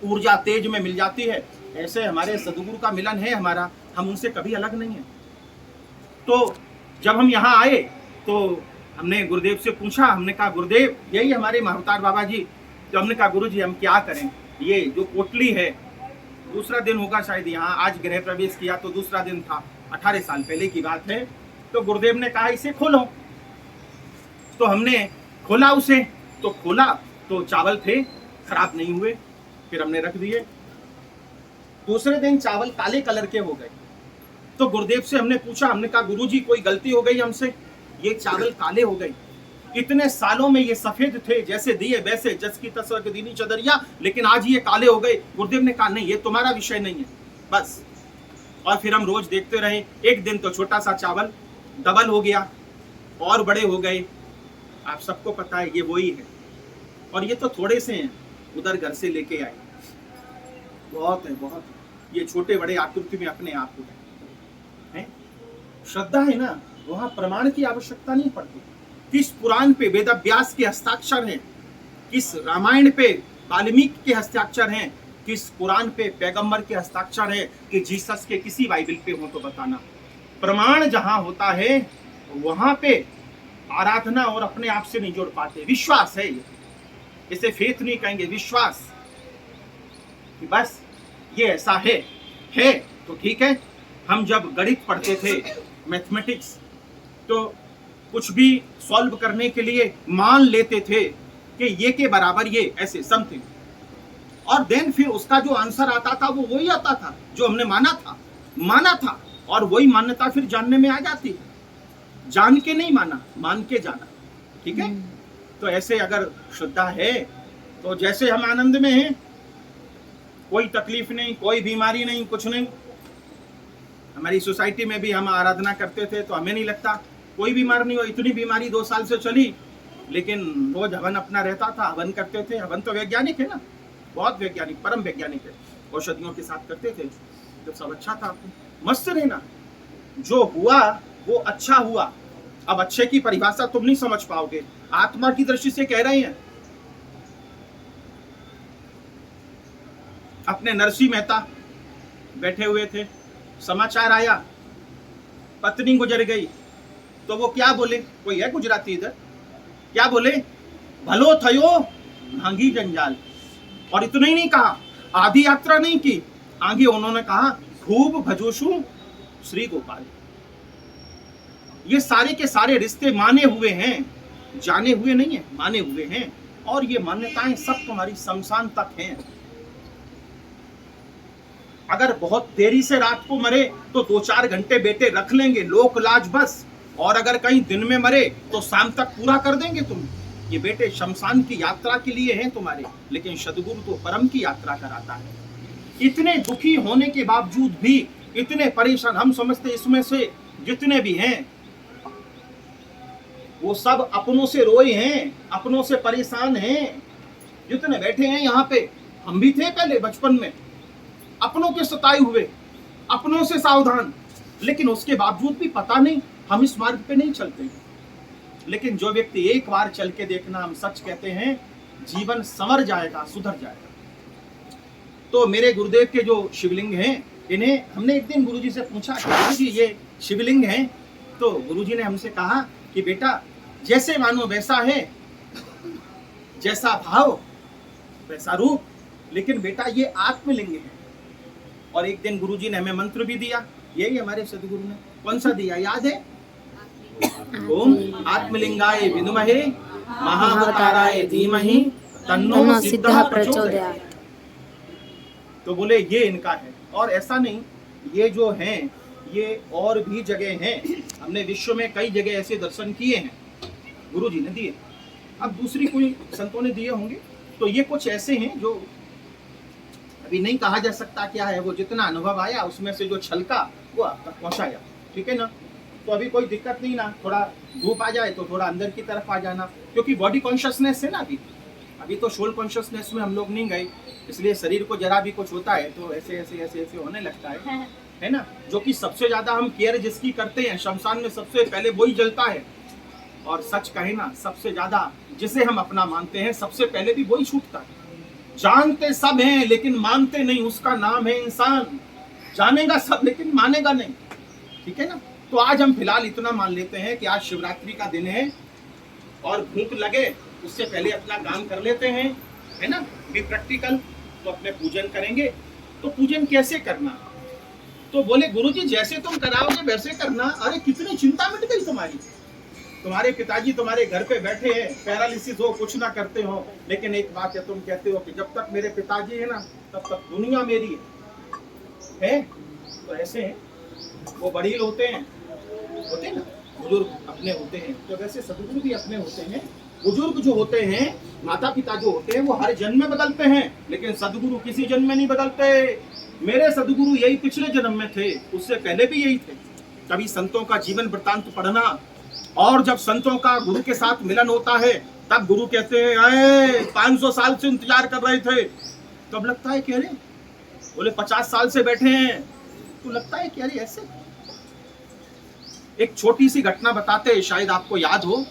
ऊर्जा तेज में मिल जाती है, ऐसे हमारे सदगुरु का मिलन है हमारा, हम उनसे कभी अलग नहीं है। तो जब हम यहाँ आए तो हमने गुरुदेव से पूछा, हमने कहा गुरुदेव यही हमारे महावतार बाबा जी। तो हमने कहा गुरु जी हम क्या करें, ये जो पोटली है दूसरा दिन होगा शायद, यहाँ आज गृह प्रवेश किया तो दूसरा दिन था, 18 साल पहले की बात है। तो गुरुदेव ने कहा इसे खोलो। तो हमने खोला उसे, तो खोला तो चावल थे, खराब नहीं हुए, फिर हमने रख दिए। दूसरे दिन चावल काले कलर के हो गए। तो गुरुदेव से हमने पूछा, हमने कहा गुरुजी कोई गलती हो गई हमसे, ये चावल काले हो गए। इतने सालों में ये सफेद थे जैसे दिए वैसे, जस की तस्वर के दीनी चदरिया, लेकिन आज ये काले हो गए। गुरुदेव ने कहा नहीं ये तुम्हारा विषय नहीं है बस। और फिर हम रोज देखते रहे। एक दिन तो छोटा सा चावल डबल हो गया और बड़े हो गए। आप सबको पता है ये वही है। और ये तो थोड़े से हैं, उधर घर से लेके आए, बहुत है बहुत है। ये छोटे बड़े आकृति में अपने आप को है। श्रद्धा है ना, वहां प्रमाण की आवश्यकता नहीं पड़ती। किस पुराण पे वेद व्यास के हस्ताक्षर हैं, किस रामायण पे वाल्मीकि के हस्ताक्षर हैं, किस कुरान पे पैगंबर के हस्ताक्षर है, कि जीसस के किसी बाइबल पे हो तो बताना। प्रमाण जहां होता है वहां पे आराधना और अपने आप से नहीं जोड़ पाते। विश्वास है ये, इसे फेथ नहीं कहेंगे, विश्वास कि बस ये ऐसा है तो ठीक है। हम जब गणित पढ़ते थे, मैथमेटिक्स, तो कुछ भी सॉल्व करने के लिए मान लेते थे कि ये के बराबर ये ऐसे समथिंग, और देन फिर उसका जो आंसर आता था वो वही आता था जो हमने माना था और वही मान्यता फिर जानने में आ जाती है। जान के नहीं माना, मान के जाना, ठीक है। तो ऐसे अगर श्रद्धा है तो जैसे हम आनंद में हैं, कोई तकलीफ नहीं, कोई बीमारी नहीं, कुछ नहीं। हमारी सोसाइटी में भी हम आराधना करते थे तो हमें नहीं लगता कोई बीमार नहीं हो। इतनी बीमारी 2 साल से चली, लेकिन रोज हवन अपना रहता था, हवन करते थे। हवन तो वैज्ञानिक है ना, बहुत वैज्ञानिक, परम वैज्ञानिक है, औषधियों के साथ करते थे। जब सब अच्छा था, मस्त रहना, जो हुआ वो अच्छा हुआ। अब अच्छे की परिभाषा तुम नहीं समझ पाओगे, आत्मा की दृष्टि से कह रहे हैं। अपने नरसिंह मेहता बैठे हुए थे, समाचार आया पत्नी गुजर गई, तो वो क्या बोले, कोई है गुजराती इधर, क्या बोले, भलो थयो भांगी जंजाल। और इतना ही नहीं कहा, आधी यात्रा नहीं की, आगे उन्होंने कहा खूब भजोशु श्री गोपाल। ये सारे के सारे रिश्ते माने हुए हैं, जाने हुए नहीं है, माने हुए हैं। और ये मान्यताएं सब तुम्हारी शमशान तक हैं। अगर बहुत देरी से रात को मरे तो 2-4 घंटे बेटे रख लेंगे, लोक लाज बस। और अगर कहीं दिन में मरे तो शाम तक पूरा कर देंगे तुम। ये बेटे शमशान की यात्रा के लिए हैं तुम्हारे, लेकिन सद्गुरु तो परम की यात्रा कराता है। इतने दुखी होने के बावजूद भी, इतने परेशान, हम समझते इसमें से जितने भी हैं वो सब अपनों से रोए हैं, अपनों से परेशान हैं। जितने बैठे हैं यहाँ पे, हम भी थे पहले बचपन में अपनों के सताए हुए, अपनों से सावधान, लेकिन उसके बावजूद भी पता नहीं हम इस मार्ग पे नहीं चलते। लेकिन जो व्यक्ति एक बार चल के देखना, हम सच कहते हैं, जीवन संवर जाएगा, सुधर जाएगा। तो मेरे गुरुदेव के जो शिवलिंग हैं, इन्हें हमने एक दिन गुरुजी से पूछा कि गुरुजी ये शिवलिंग हैं, तो गुरुजी ने हमसे कहा कि बेटा जैसे मानो वैसा है, जैसा भाव वैसा रूप। लेकिन बेटा ये आत्मलिंग है। और एक दिन गुरुजी ने हमें मंत्र भी दिया, यही हमारे सदगुरु ने। कौन सा दिया, याद है? ओम आत्मलिंगाय विद्महे महावताराय धीमहि तन्नो सिद्धः प्रचोदयात्। तो बोले ये इनका है। और ऐसा नहीं, ये जो हैं ये और भी जगह हैं। हमने विश्व में कई जगह ऐसे दर्शन किए हैं, गुरु जी ने दिए। अब दूसरी कोई संतों ने दिए होंगे। तो ये कुछ ऐसे हैं जो अभी नहीं कहा जा सकता क्या है, वो जितना अनुभव आया उसमें से जो छलका वो आप तक पहुंचाया, ठीक है ना। तो अभी कोई दिक्कत नहीं ना, थोड़ा धूप आ जाए तो थोड़ा अंदर की तरफ आ जाना, क्योंकि बॉडी कॉन्शियसनेस है ना। अभी तो सोल कॉन्शियसनेस में हम लोग नहीं गए, इसलिए शरीर को जरा भी कुछ होता है तो ऐसे ऐसे ऐसे ऐसे होने लगता है ना। जो कि सबसे ज्यादा हम केयर जिसकी करते हैं, शमशान में सबसे पहले वही जलता है। और सच कहे ना, सबसे ज्यादा जिसे हम अपना मानते हैं सबसे पहले भी वही छूटता है। जानते सब हैं लेकिन मानते नहीं, उसका नाम है इंसान। जानेगा सब लेकिन मानेगा नहीं, ठीक है ना। तो आज हम फिलहाल इतना मान लेते हैं कि आज शिवरात्रि का दिन है और भूख लगे उससे पहले अपना काम कर लेते हैं, है ना। Be practical. तो अपने पूजन करेंगे। तो पूजन कैसे करना, तो बोले गुरुजी जैसे तुम कराओगे वैसे करना। अरे कितनी चिंता मिट गई तुम्हारी। तुम्हारे पिताजी तुम्हारे घर पे बैठे हैं, पैरालिसिस हो, कुछ ना करते हो, लेकिन एक बात है, तुम कहते हो कि जब तक मेरे पिताजी है ना तब तक दुनिया मेरी है। तो ऐसे हैं, वो बड़ील होते हैं ना, बुजुर्ग अपने होते हैं। तो वैसे सदगुरु भी अपने होते हैं। बुजुर्ग जो होते हैं, माता पिता जो होते हैं, वो हर जन्म में बदलते हैं, लेकिन सदगुरु किसी जन्म में नहीं बदलते। मेरे सदगुरु यही पिछले जन्म में थे, उससे पहले भी यही थे। कभी संतों का जीवन वृत्तांत पढ़ना, और जब संतों का गुरु के साथ मिलन होता है तब गुरु कहते हैं अरे 500 साल से इंतजार कर रहे थे। तब लगता है कि अरे, बोले 50 साल से बैठे हैं, तो लगता है कि अरे ऐसे। एक छोटी सी घटना बताते हैं, शायद आपको याद हो।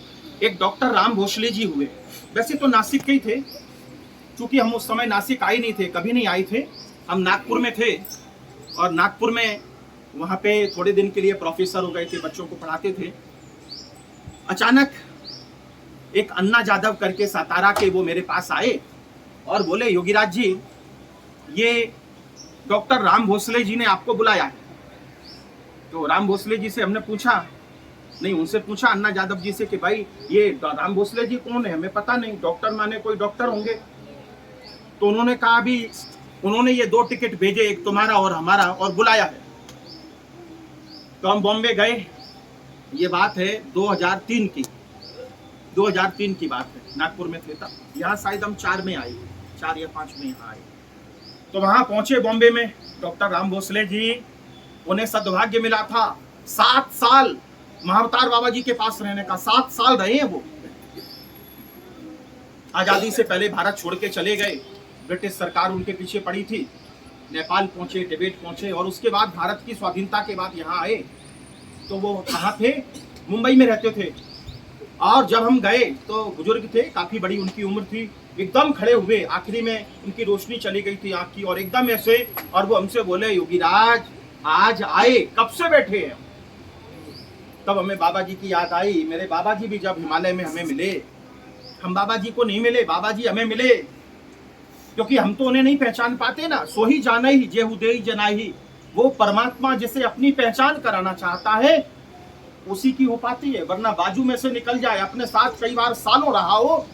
एक डॉक्टर राम भोसले जी हुए, वैसे तो नासिक के ही थे, क्योंकि हम उस समय नासिक आए नहीं थे, कभी नहीं आए थे। हम नागपुर में थे और नागपुर में वहाँ पे थोड़े दिन के लिए प्रोफेसर हो गए थे, बच्चों को पढ़ाते थे। अचानक एक अन्ना जादव करके सातारा के, वो मेरे पास आए और बोले योगीराज जी, ये डॉक्टर राम भोसले जी ने आपको बुलाया है। तो राम भोसले जी से हमने पूछा, नहीं उनसे पूछा अन्ना जादव जी से कि भाई ये राम भोसले जी कौन है, हमें पता नहीं, डॉक्टर माने कोई डॉक्टर होंगे। तो उन्होंने कहा अभी उन्होंने ये 2 टिकट भेजे, एक तुम्हारा और हमारा, और बुलाया है। तो हम बॉम्बे गए। ये बात है 2003 की, 2003 की बात है। नागपुर में थे तब, यहाँ शायद हम 4 में आए, 4 या 5 में यहाँ आए। तो वहां पहुंचे बॉम्बे में, डॉक्टर राम भोसले जी, उन्हें सद्भाग्य मिला था 7 साल महाअवतार बाबा जी के पास रहने का। 7 साल रहे हैं वो। आजादी से पहले भारत छोड़ के चले गए, ब्रिटिश सरकार उनके पीछे पड़ी थी। नेपाल पहुंचे, तिब्बत पहुंचे, और उसके बाद भारत की स्वाधीनता के बाद यहाँ आए। तो वो कहाँ थे, मुंबई में रहते थे। और जब हम गए तो बुजुर्ग थे, काफी बड़ी उनकी उम्र थी, एकदम खड़े हुए, आखिरी में उनकी रोशनी चली गई थी आँख की, और एकदम ऐसे, और वो हमसे बोले योगीराज आज आए, कब से बैठे हैं। तब हमें बाबा जी की याद आई। मेरे बाबा जी भी जब हिमालय में हमें मिले, हम बाबा जी को नहीं मिले, बाबा जी हमें मिले, क्योंकि हम तो उन्हें नहीं पहचान पाते ना। सो ही जाना ही जेहु देहि जनाहि, वो परमात्मा जिसे अपनी पहचान कराना चाहता है उसी की हो पाती है। वरना बाजू में से निकल जाए, अपने साथ कई बार सालों रहा हो,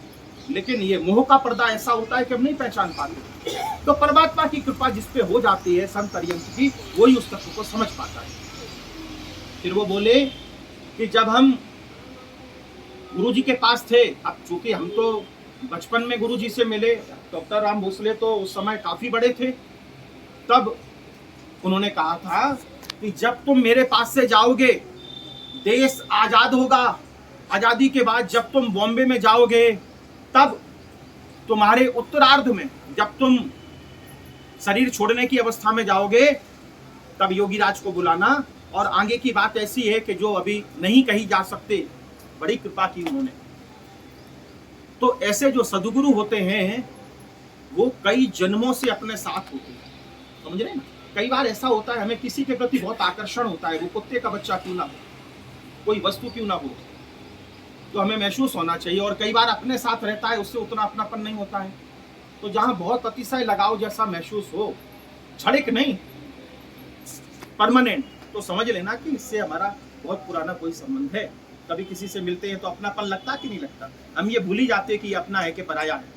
लेकिन ये मोह का पर्दा ऐसा होता है कि हम नहीं पहचान पाते। तो परमात्मा की कृपा जिस पे हो जाती है संत अर्यंत की, वही उस तत्व को समझ पाता है। फिर वो बोले कि जब हम गुरु जी के पास थे, अब चूंकि हम तो बचपन में गुरु जी से मिले, डॉक्टर राम भोसले तो उस समय काफी बड़े थे, तब उन्होंने कहा था कि जब तुम मेरे पास से जाओगे, देश आजाद होगा, आजादी के बाद जब तुम बॉम्बे में जाओगे, तब तुम्हारे उत्तरार्ध में, जब तुम शरीर छोड़ने की अवस्था में जाओगे, तब योगीराज को बुलाना। और आगे की बात ऐसी है कि जो अभी नहीं कही जा सकते, बड़ी कृपा की उन्होंने। तो ऐसे जो सदगुरु होते हैं वो कई जन्मों से अपने साथ होते हैं, समझ रहे हैं ना। कई बार ऐसा होता है, हमें किसी के प्रति बहुत आकर्षण होता है, वो कुत्ते का बच्चा क्यों ना हो, कोई वस्तु क्यों ना हो, तो हमें महसूस होना चाहिए। और कई बार अपने साथ रहता है, उससे उतना अपनापन नहीं होता है। तो जहाँ बहुत अतिशय लगाव जैसा महसूस हो, क्षणिक नहीं परमानेंट, तो समझ लेना कि इससे हमारा बहुत पुराना कोई संबंध है। कभी किसी से मिलते हैं तो अपनापन लगता कि नहीं लगता, हम ये भूल ही जाते हैं कि ये अपना है कि पराया है।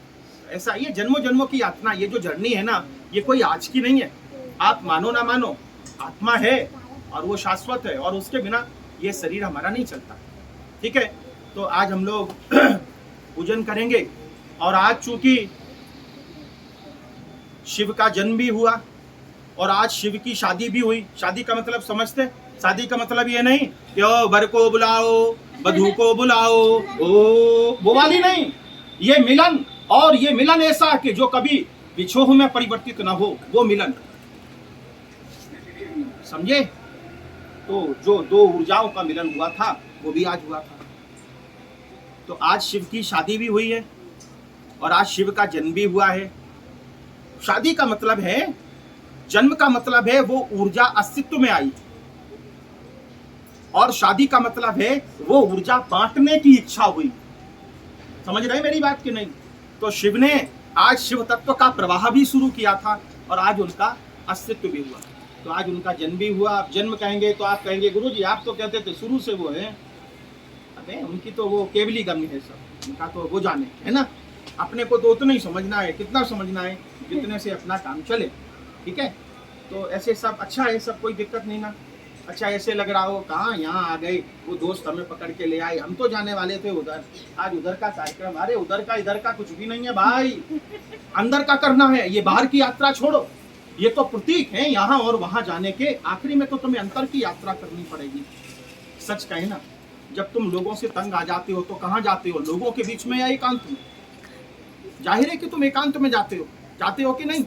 ऐसा ये जन्मों जन्मों की यात्रा, ये जो जर्नी है ना, ये कोई आज की नहीं है। आप मानो ना मानो, आत्मा है और वो शाश्वत है, और उसके बिना ये शरीर हमारा नहीं चलता। ठीक है, तो आज हम लोग पूजन करेंगे। और आज चूंकि शिव का जन्म भी हुआ और आज शिव की शादी भी हुई। शादी का मतलब समझते? शादी का मतलब ये नहीं कि ओ वर को बुलाओ, वधू को बुलाओ, ओ वो वाली नहीं। ये मिलन, और ये मिलन ऐसा कि जो कभी विछोह में परिवर्तित ना हो, वो मिलन, समझे? तो जो दो ऊर्जाओं का मिलन हुआ था, वो भी आज हुआ था। तो आज शिव की शादी भी हुई है और आज शिव का जन्म भी हुआ है। शादी का मतलब है, जन्म का मतलब है वो ऊर्जा अस्तित्व में आई, और शादी का मतलब है वो ऊर्जा बांटने की इच्छा हुई। समझ रहे मेरी बात कि नहीं? तो शिव ने आज शिव तत्व का प्रवाह भी शुरू किया था और आज उनका अस्तित्व भी हुआ। तो आज उनका जन्म भी हुआ। आप जन्म कहेंगे तो आप कहेंगे गुरु जी आप तो कहते थे शुरू से वो है। अरे उनकी तो वो केवली गम्य है, सब उनका तो वो जाने, है ना। अपने को तो उतना ही समझना है, कितना समझना है, जितने से अपना काम चले। ठीक है, तो ऐसे सब अच्छा है, सब कोई दिक्कत नहीं ना। अच्छा ऐसे लग रहा हो कहाँ यहाँ आ गए, वो दोस्त हमें पकड़ के ले आए, हम तो जाने वाले थे उधर, आज उधर का कार्यक्रम। अरे उधर का इधर का कुछ भी नहीं है भाई, अंदर का करना है। ये बाहर की यात्रा छोड़ो, ये तो प्रतीक है यहाँ और वहां जाने के। आखिरी में तो तुम्हें अंतर की यात्रा करनी पड़ेगी। सच कहे ना, जब तुम लोगों से तंग आ जाते हो तो कहाँ जाते हो? लोगों के बीच में या एकांत में? जाहिर है कि तुम एकांत में जाते हो कि नहीं?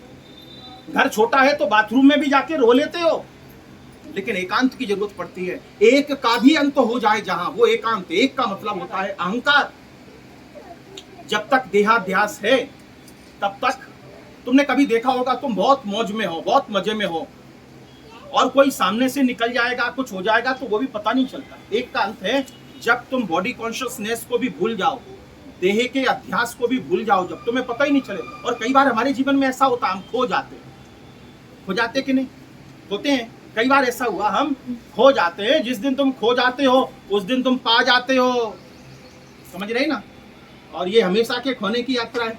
घर छोटा है तो बाथरूम में भी जाके रो लेते हो, लेकिन एकांत की जरूरत पड़ती है। एक का भी अंत हो जाए जहां, वो एकांत। एक का मतलब होता है अहंकार। जब तक देहाध्यास है तब तक तुमने कभी देखा होगा तुम बहुत मौज में हो, बहुत मजे में हो, और कोई सामने से निकल जाएगा, कुछ हो जाएगा तो वो भी पता नहीं चलता। एक का अंत है जब तुम बॉडी कॉन्शियसनेस को भी भूल जाओ, देह के अध्यास को भी भूल जाओ, जब तुम्हें पता ही नहीं चले। और कई बार हमारे जीवन में ऐसा होता, हम खो जाते कि नहीं? होते हैं। कई बार ऐसा हुआ हम खो जाते हैं। जिस दिन तुम खो जाते हो उस दिन तुम पा जाते हो। समझ रहे ना? और ये हमेशा के खोने की यात्रा है।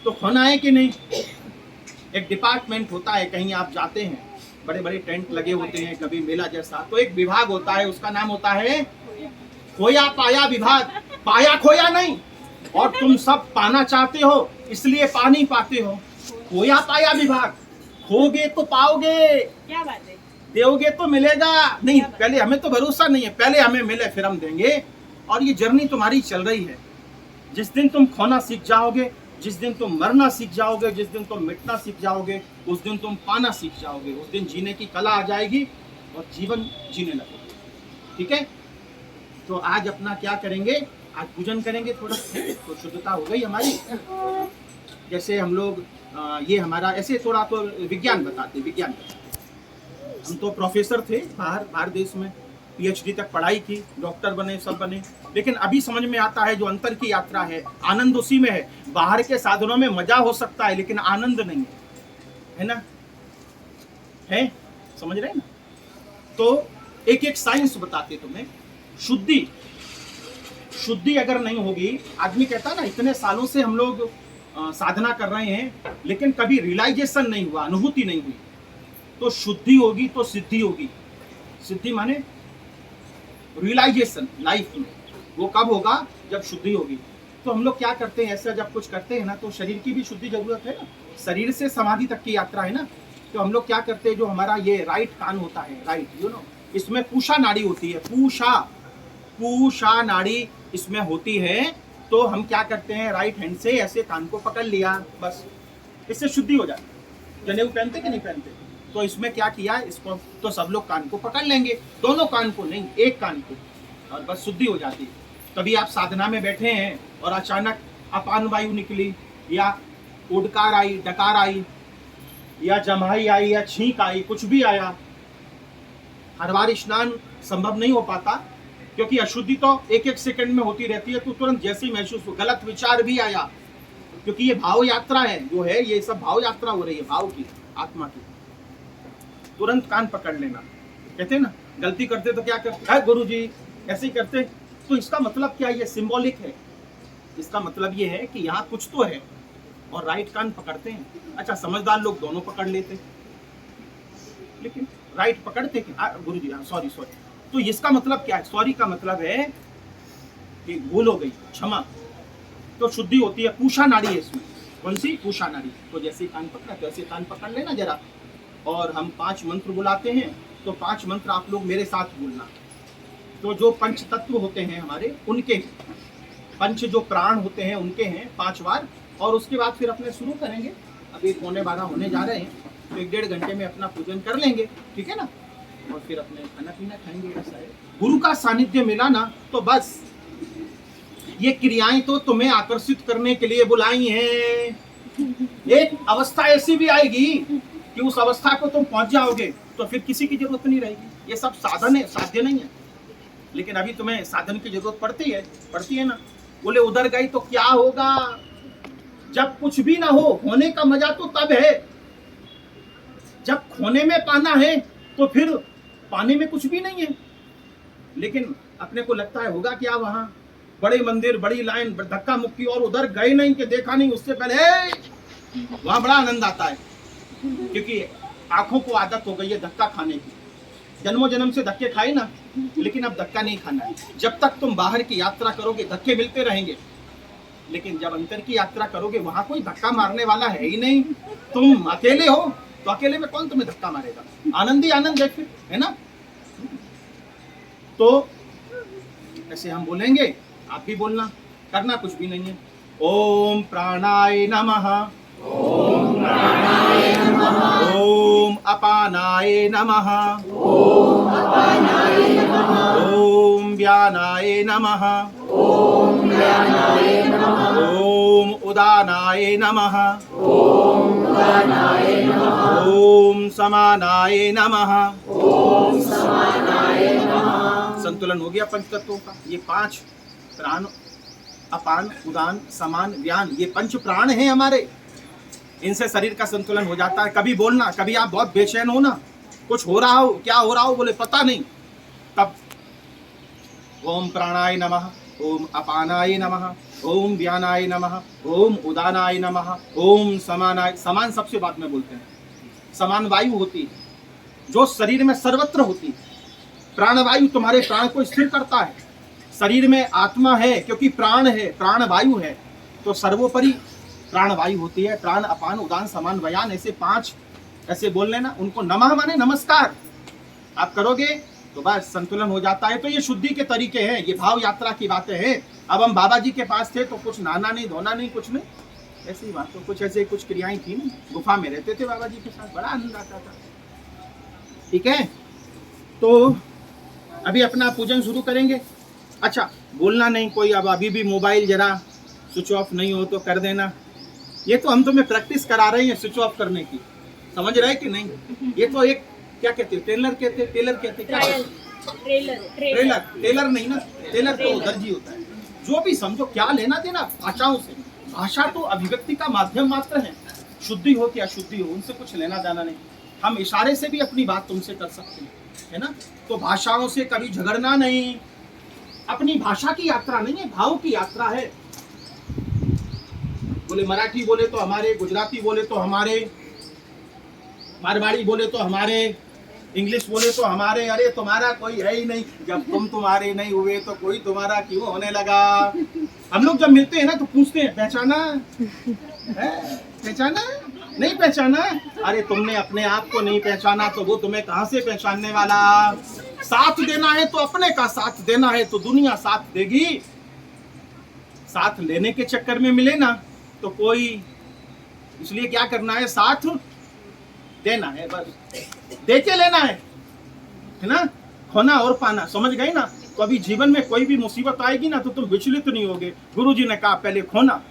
तो खोना है कि नहीं? एक डिपार्टमेंट होता है, कहीं आप जाते हैं, बड़े बड़े टेंट लगे होते हैं, कभी मेला जैसा, तो एक विभाग होता है, उसका नाम होता है खोया पाया विभाग। पाया खोया नहीं, और तुम सब पाना चाहते हो इसलिए पा नहीं पाते हो। खोया पाया विभाग, खोगे तो पाओगे, क्या बात है, दोगे तो मिलेगा। नहीं, पहले हमें तो भरोसा नहीं है, पहले हमें मिले फिर हम देंगे। और ये जर्नी तुम्हारी चल रही है। जिस दिन तुम खोना सीख जाओगे, जिस दिन तुम मरना सीख जाओगे, जिस दिन तुम मिटना सीख जाओगे, उस दिन तुम पाना सीख जाओगे। उस दिन जीने की कला आ जाएगी और जीवन जीने लगोगे। ठीक है, तो आज अपना क्या करेंगे? आज पूजन करेंगे थोड़ा, तो शुद्धता हो गई हमारी। जैसे हम लोग ये हमारा ऐसे थोड़ा तो विज्ञान बताते। हम तो प्रोफेसर थे बाहर देश में, पीएचडी तक पढ़ाई की, डॉक्टर बने, सब बने, लेकिन अभी समझ में आता है जो अंतर की यात्रा है, आनंद उसी में है। बाहर के साधनों में मजा हो सकता है लेकिन आनंद नहीं है ना? है, समझ रहे ना? तो एक एक साइंस बताते तुम्हें। शुद्धि अगर नहीं होगी, आदमी कहता ना इतने सालों से हम लोग साधना कर रहे हैं लेकिन कभी रियलाइजेशन नहीं हुआ, अनुभूति नहीं हुई। तो शुद्धि होगी तो सिद्धि होगी। सिद्धि माने रियलाइजेशन लाइफ में। वो कब होगा? जब शुद्धि होगी। तो हम लोग क्या करते हैं, ऐसा जब कुछ करते हैं ना, तो शरीर की भी शुद्धि जरूरत है ना। शरीर से समाधि तक की यात्रा है ना। तो हम लोग क्या करते हैं, जो हमारा ये राइट कान होता है, राइट इसमें पूषा नाड़ी होती है। पूषा नाड़ी इसमें होती है। तो हम क्या करते हैं, राइट हैंड से ऐसे कान को पकड़ लिया, बस इससे शुद्धि हो जाती है। जनेऊ पहनते कि नहीं पहनते? तो इसमें क्या किया, इसको तो सब लोग कान को पकड़ लेंगे, दोनों कान को नहीं, एक कान को, और बस शुद्धि हो जाती है। कभी आप साधना में बैठे हैं और अचानक अपान वायु निकली, या उडकार आई, डकार आई, या जमाई आई, या छींक आई, कुछ भी आया। हर बार स्नान संभव नहीं हो पाता, क्योंकि अशुद्धि तो एक एक सेकंड में होती रहती है, तो तुरंत जैसे ही महसूस हो, गलत विचार भी आया, क्योंकि ये भाव यात्रा है जो है, ये सब भाव यात्रा हो रही है भाव की, आत्मा की, तुरंत कान पकड़ लेना। कहते हैं ना, गलती करते तो क्या करते हैं गुरु जी, ऐसे ही करते, तो इसका मतलब क्या, ये सिंबॉलिक है। इसका मतलब ये है कि यहाँ कुछ तो है, और राइट कान पकड़ते हैं। अच्छा, समझदार लोग दोनों पकड़ लेते, लेकिन राइट पकड़ते कि गुरु जी सॉरी सॉरी, तो इसका मतलब क्या है, सॉरी का मतलब है कि भूल हो गई, क्षमा, तो शुद्धि होती है। पूषा नाड़ी है इसमें, कौन सी, पूषा नाड़ी। तो जैसे कान पकड़ा, तो ऐसे कान पकड़ लेना जरा, और हम 5 मंत्र बुलाते हैं, तो 5 मंत्र आप लोग मेरे साथ बोलना। तो जो पंच तत्व होते हैं हमारे, उनके पंच जो प्राण होते हैं उनके हैं 5 बार, और उसके बाद फिर अपने शुरू करेंगे। अभी 11:15 होने जा रहे हैं, तो 1-1.5 घंटे में अपना पूजन कर लेंगे, ठीक है ना, और फिर अपने खाना पीना खाएंगे। ऐसा है, गुरु का सानिध्य मिला ना, तो बस ये क्रियाएं तो तुम्हें आकर्षित करने के लिए बुलाई हैं। एक अवस्था ऐसी भी आएगी कि उस अवस्था को तुम पहुंच जाओगे, तो फिर किसी की जरूरत नहीं रहेगी। ये सब साधन है, साध्य नहीं है, लेकिन अभी तुम्हें साधन की जरूरत पड़ती है ना। बोले उधर गई तो क्या होगा, जब कुछ भी ना हो, होने का मजा तो तब है जब खोने में पाना है, तो फिर पाने में कुछ भी नहीं है। लेकिन अपने को लगता है होगा क्या वहां, बड़े मंदिर, बड़ी लाइन, धक्का मुक्की, और उधर गए नहीं कि देखा नहीं, उससे पहले वहां बड़ा आनंद आता है, क्योंकि आंखों को आदत हो गई है धक्का खाने की। जन्मों जन्म से धक्के खाए ना, लेकिन अब धक्का नहीं खाना है। जब तक तुम बाहर की यात्रा करोगे धक्के मिलते रहेंगे, लेकिन जब अंतर की यात्रा करोगे वहां कोई धक्का मारने वाला है ही नहीं। तुम अकेले हो, तो अकेले में कौन तुम्हें धक्का मारेगा, आनंद ही आनंद है फिर, है ना। तो ऐसे हम बोलेंगे, आप भी बोलना, करना कुछ भी नहीं है। ओम प्राणाय नमः, ओम प्राणाय नमः, ओम अपानाय नमः, ओम अपानाय नमः, ओम व्यानाय नमः, ओम व्यानाय नमः, ओम उदानाय नमः, ओम उदानाय नमः, ओम समानाय नमः, ओम समानाय नमः। संतुलन हो गया पंच तत्वों का। ये 5 प्राण, अपान, उदान, समान, व्यान, ये 5 प्राण हैं हमारे। इनसे शरीर का संतुलन हो जाता है। कभी बोलना, कभी आप बहुत बेचैन हो ना, कुछ हो रहा हो, क्या हो रहा हो बोले पता नहीं, तब ओम प्राणाय नमः, ओम अपानाय नमः, ओम व्यानाय नमः, ओम उदानाय नमः, ओम समानाय। समान सबसे बाद में बोलते हैं। समान वायु होती है जो शरीर में सर्वत्र होती है। प्राणवायु तुम्हारे प्राण को स्थिर करता है। शरीर में आत्मा है क्योंकि प्राण है, प्राण वायु है, तो सर्वोपरि प्राणवायु होती है। प्राण, अपान, उदान, समान, व्यान, ऐसे 5 ऐसे बोल लेना। उनको नमः माने नमस्कार आप करोगे तो बस संतुलन हो जाता है। तो ये शुद्धि के तरीके हैं, ये भाव यात्रा की बातें हैं। अब हम बाबा जी के पास थे तो कुछ नहाना नहीं, धोना नहीं, कुछ नहीं, ऐसी बात। तो कुछ ऐसे कुछ क्रियाएं थी नहीं, गुफा में रहते थे बाबा जी के साथ, बड़ा आनंद आता था। ठीक है, तो अभी अपना पूजन शुरू करेंगे। अच्छा, बोलना नहीं कोई, अब अभी भी मोबाइल जरा स्विच ऑफ नहीं हो तो कर देना। ये तो हम तुम्हें प्रैक्टिस करा रहे हैं स्विच ऑफ करने की, समझ रहे कि नहीं। ये तो एक क्या कहते हैं, टेलर कहते, टेलर कहते, क्या ट्रेलर, टेलर नहीं ना, टेलर तो दर्जी होता है। जो भी समझो, क्या लेना देना भाषाओं से। भाषा तो अभिव्यक्ति का माध्यम मात्र है, शुद्धि हो कि अशुद्धि हो, उनसे कुछ लेना देना नहीं। हम इशारे से भी अपनी बात तुमसे कर सकते हैं, है ना। तो भाषाओं से कभी झगड़ना नहीं। अपनी भाषा की यात्रा नहीं है, भाव की यात्रा है। बोले मराठी बोले तो हमारे, गुजराती बोले तो हमारे, मारवाड़ी बोले तो हमारे, इंग्लिश बोले तो हमारे। अरे तुम्हारा कोई है ही नहीं, जब तुम तुम्हारे नहीं हुए तो कोई तुम्हारा क्यों होने लगा। हम लोग जब मिलते हैं ना तो पूछते हैं पहचाना है, पहचाना नहीं पहचाना। अरे तुमने अपने आप को नहीं पहचाना तो वो तुम्हें कहां से पहचानने वाला। साथ देना है तो अपने का साथ देना है तो दुनिया साथ देगी। साथ लेने के चक्कर में मिले ना तो कोई, इसलिए क्या करना है, साथ देना है, बस दे के लेना है ना। खोना और पाना, समझ गए ना। तो अभी जीवन में कोई भी मुसीबत आएगी ना तो तुम विचलित नहीं होगे। गुरुजी ने कहा पहले खोना।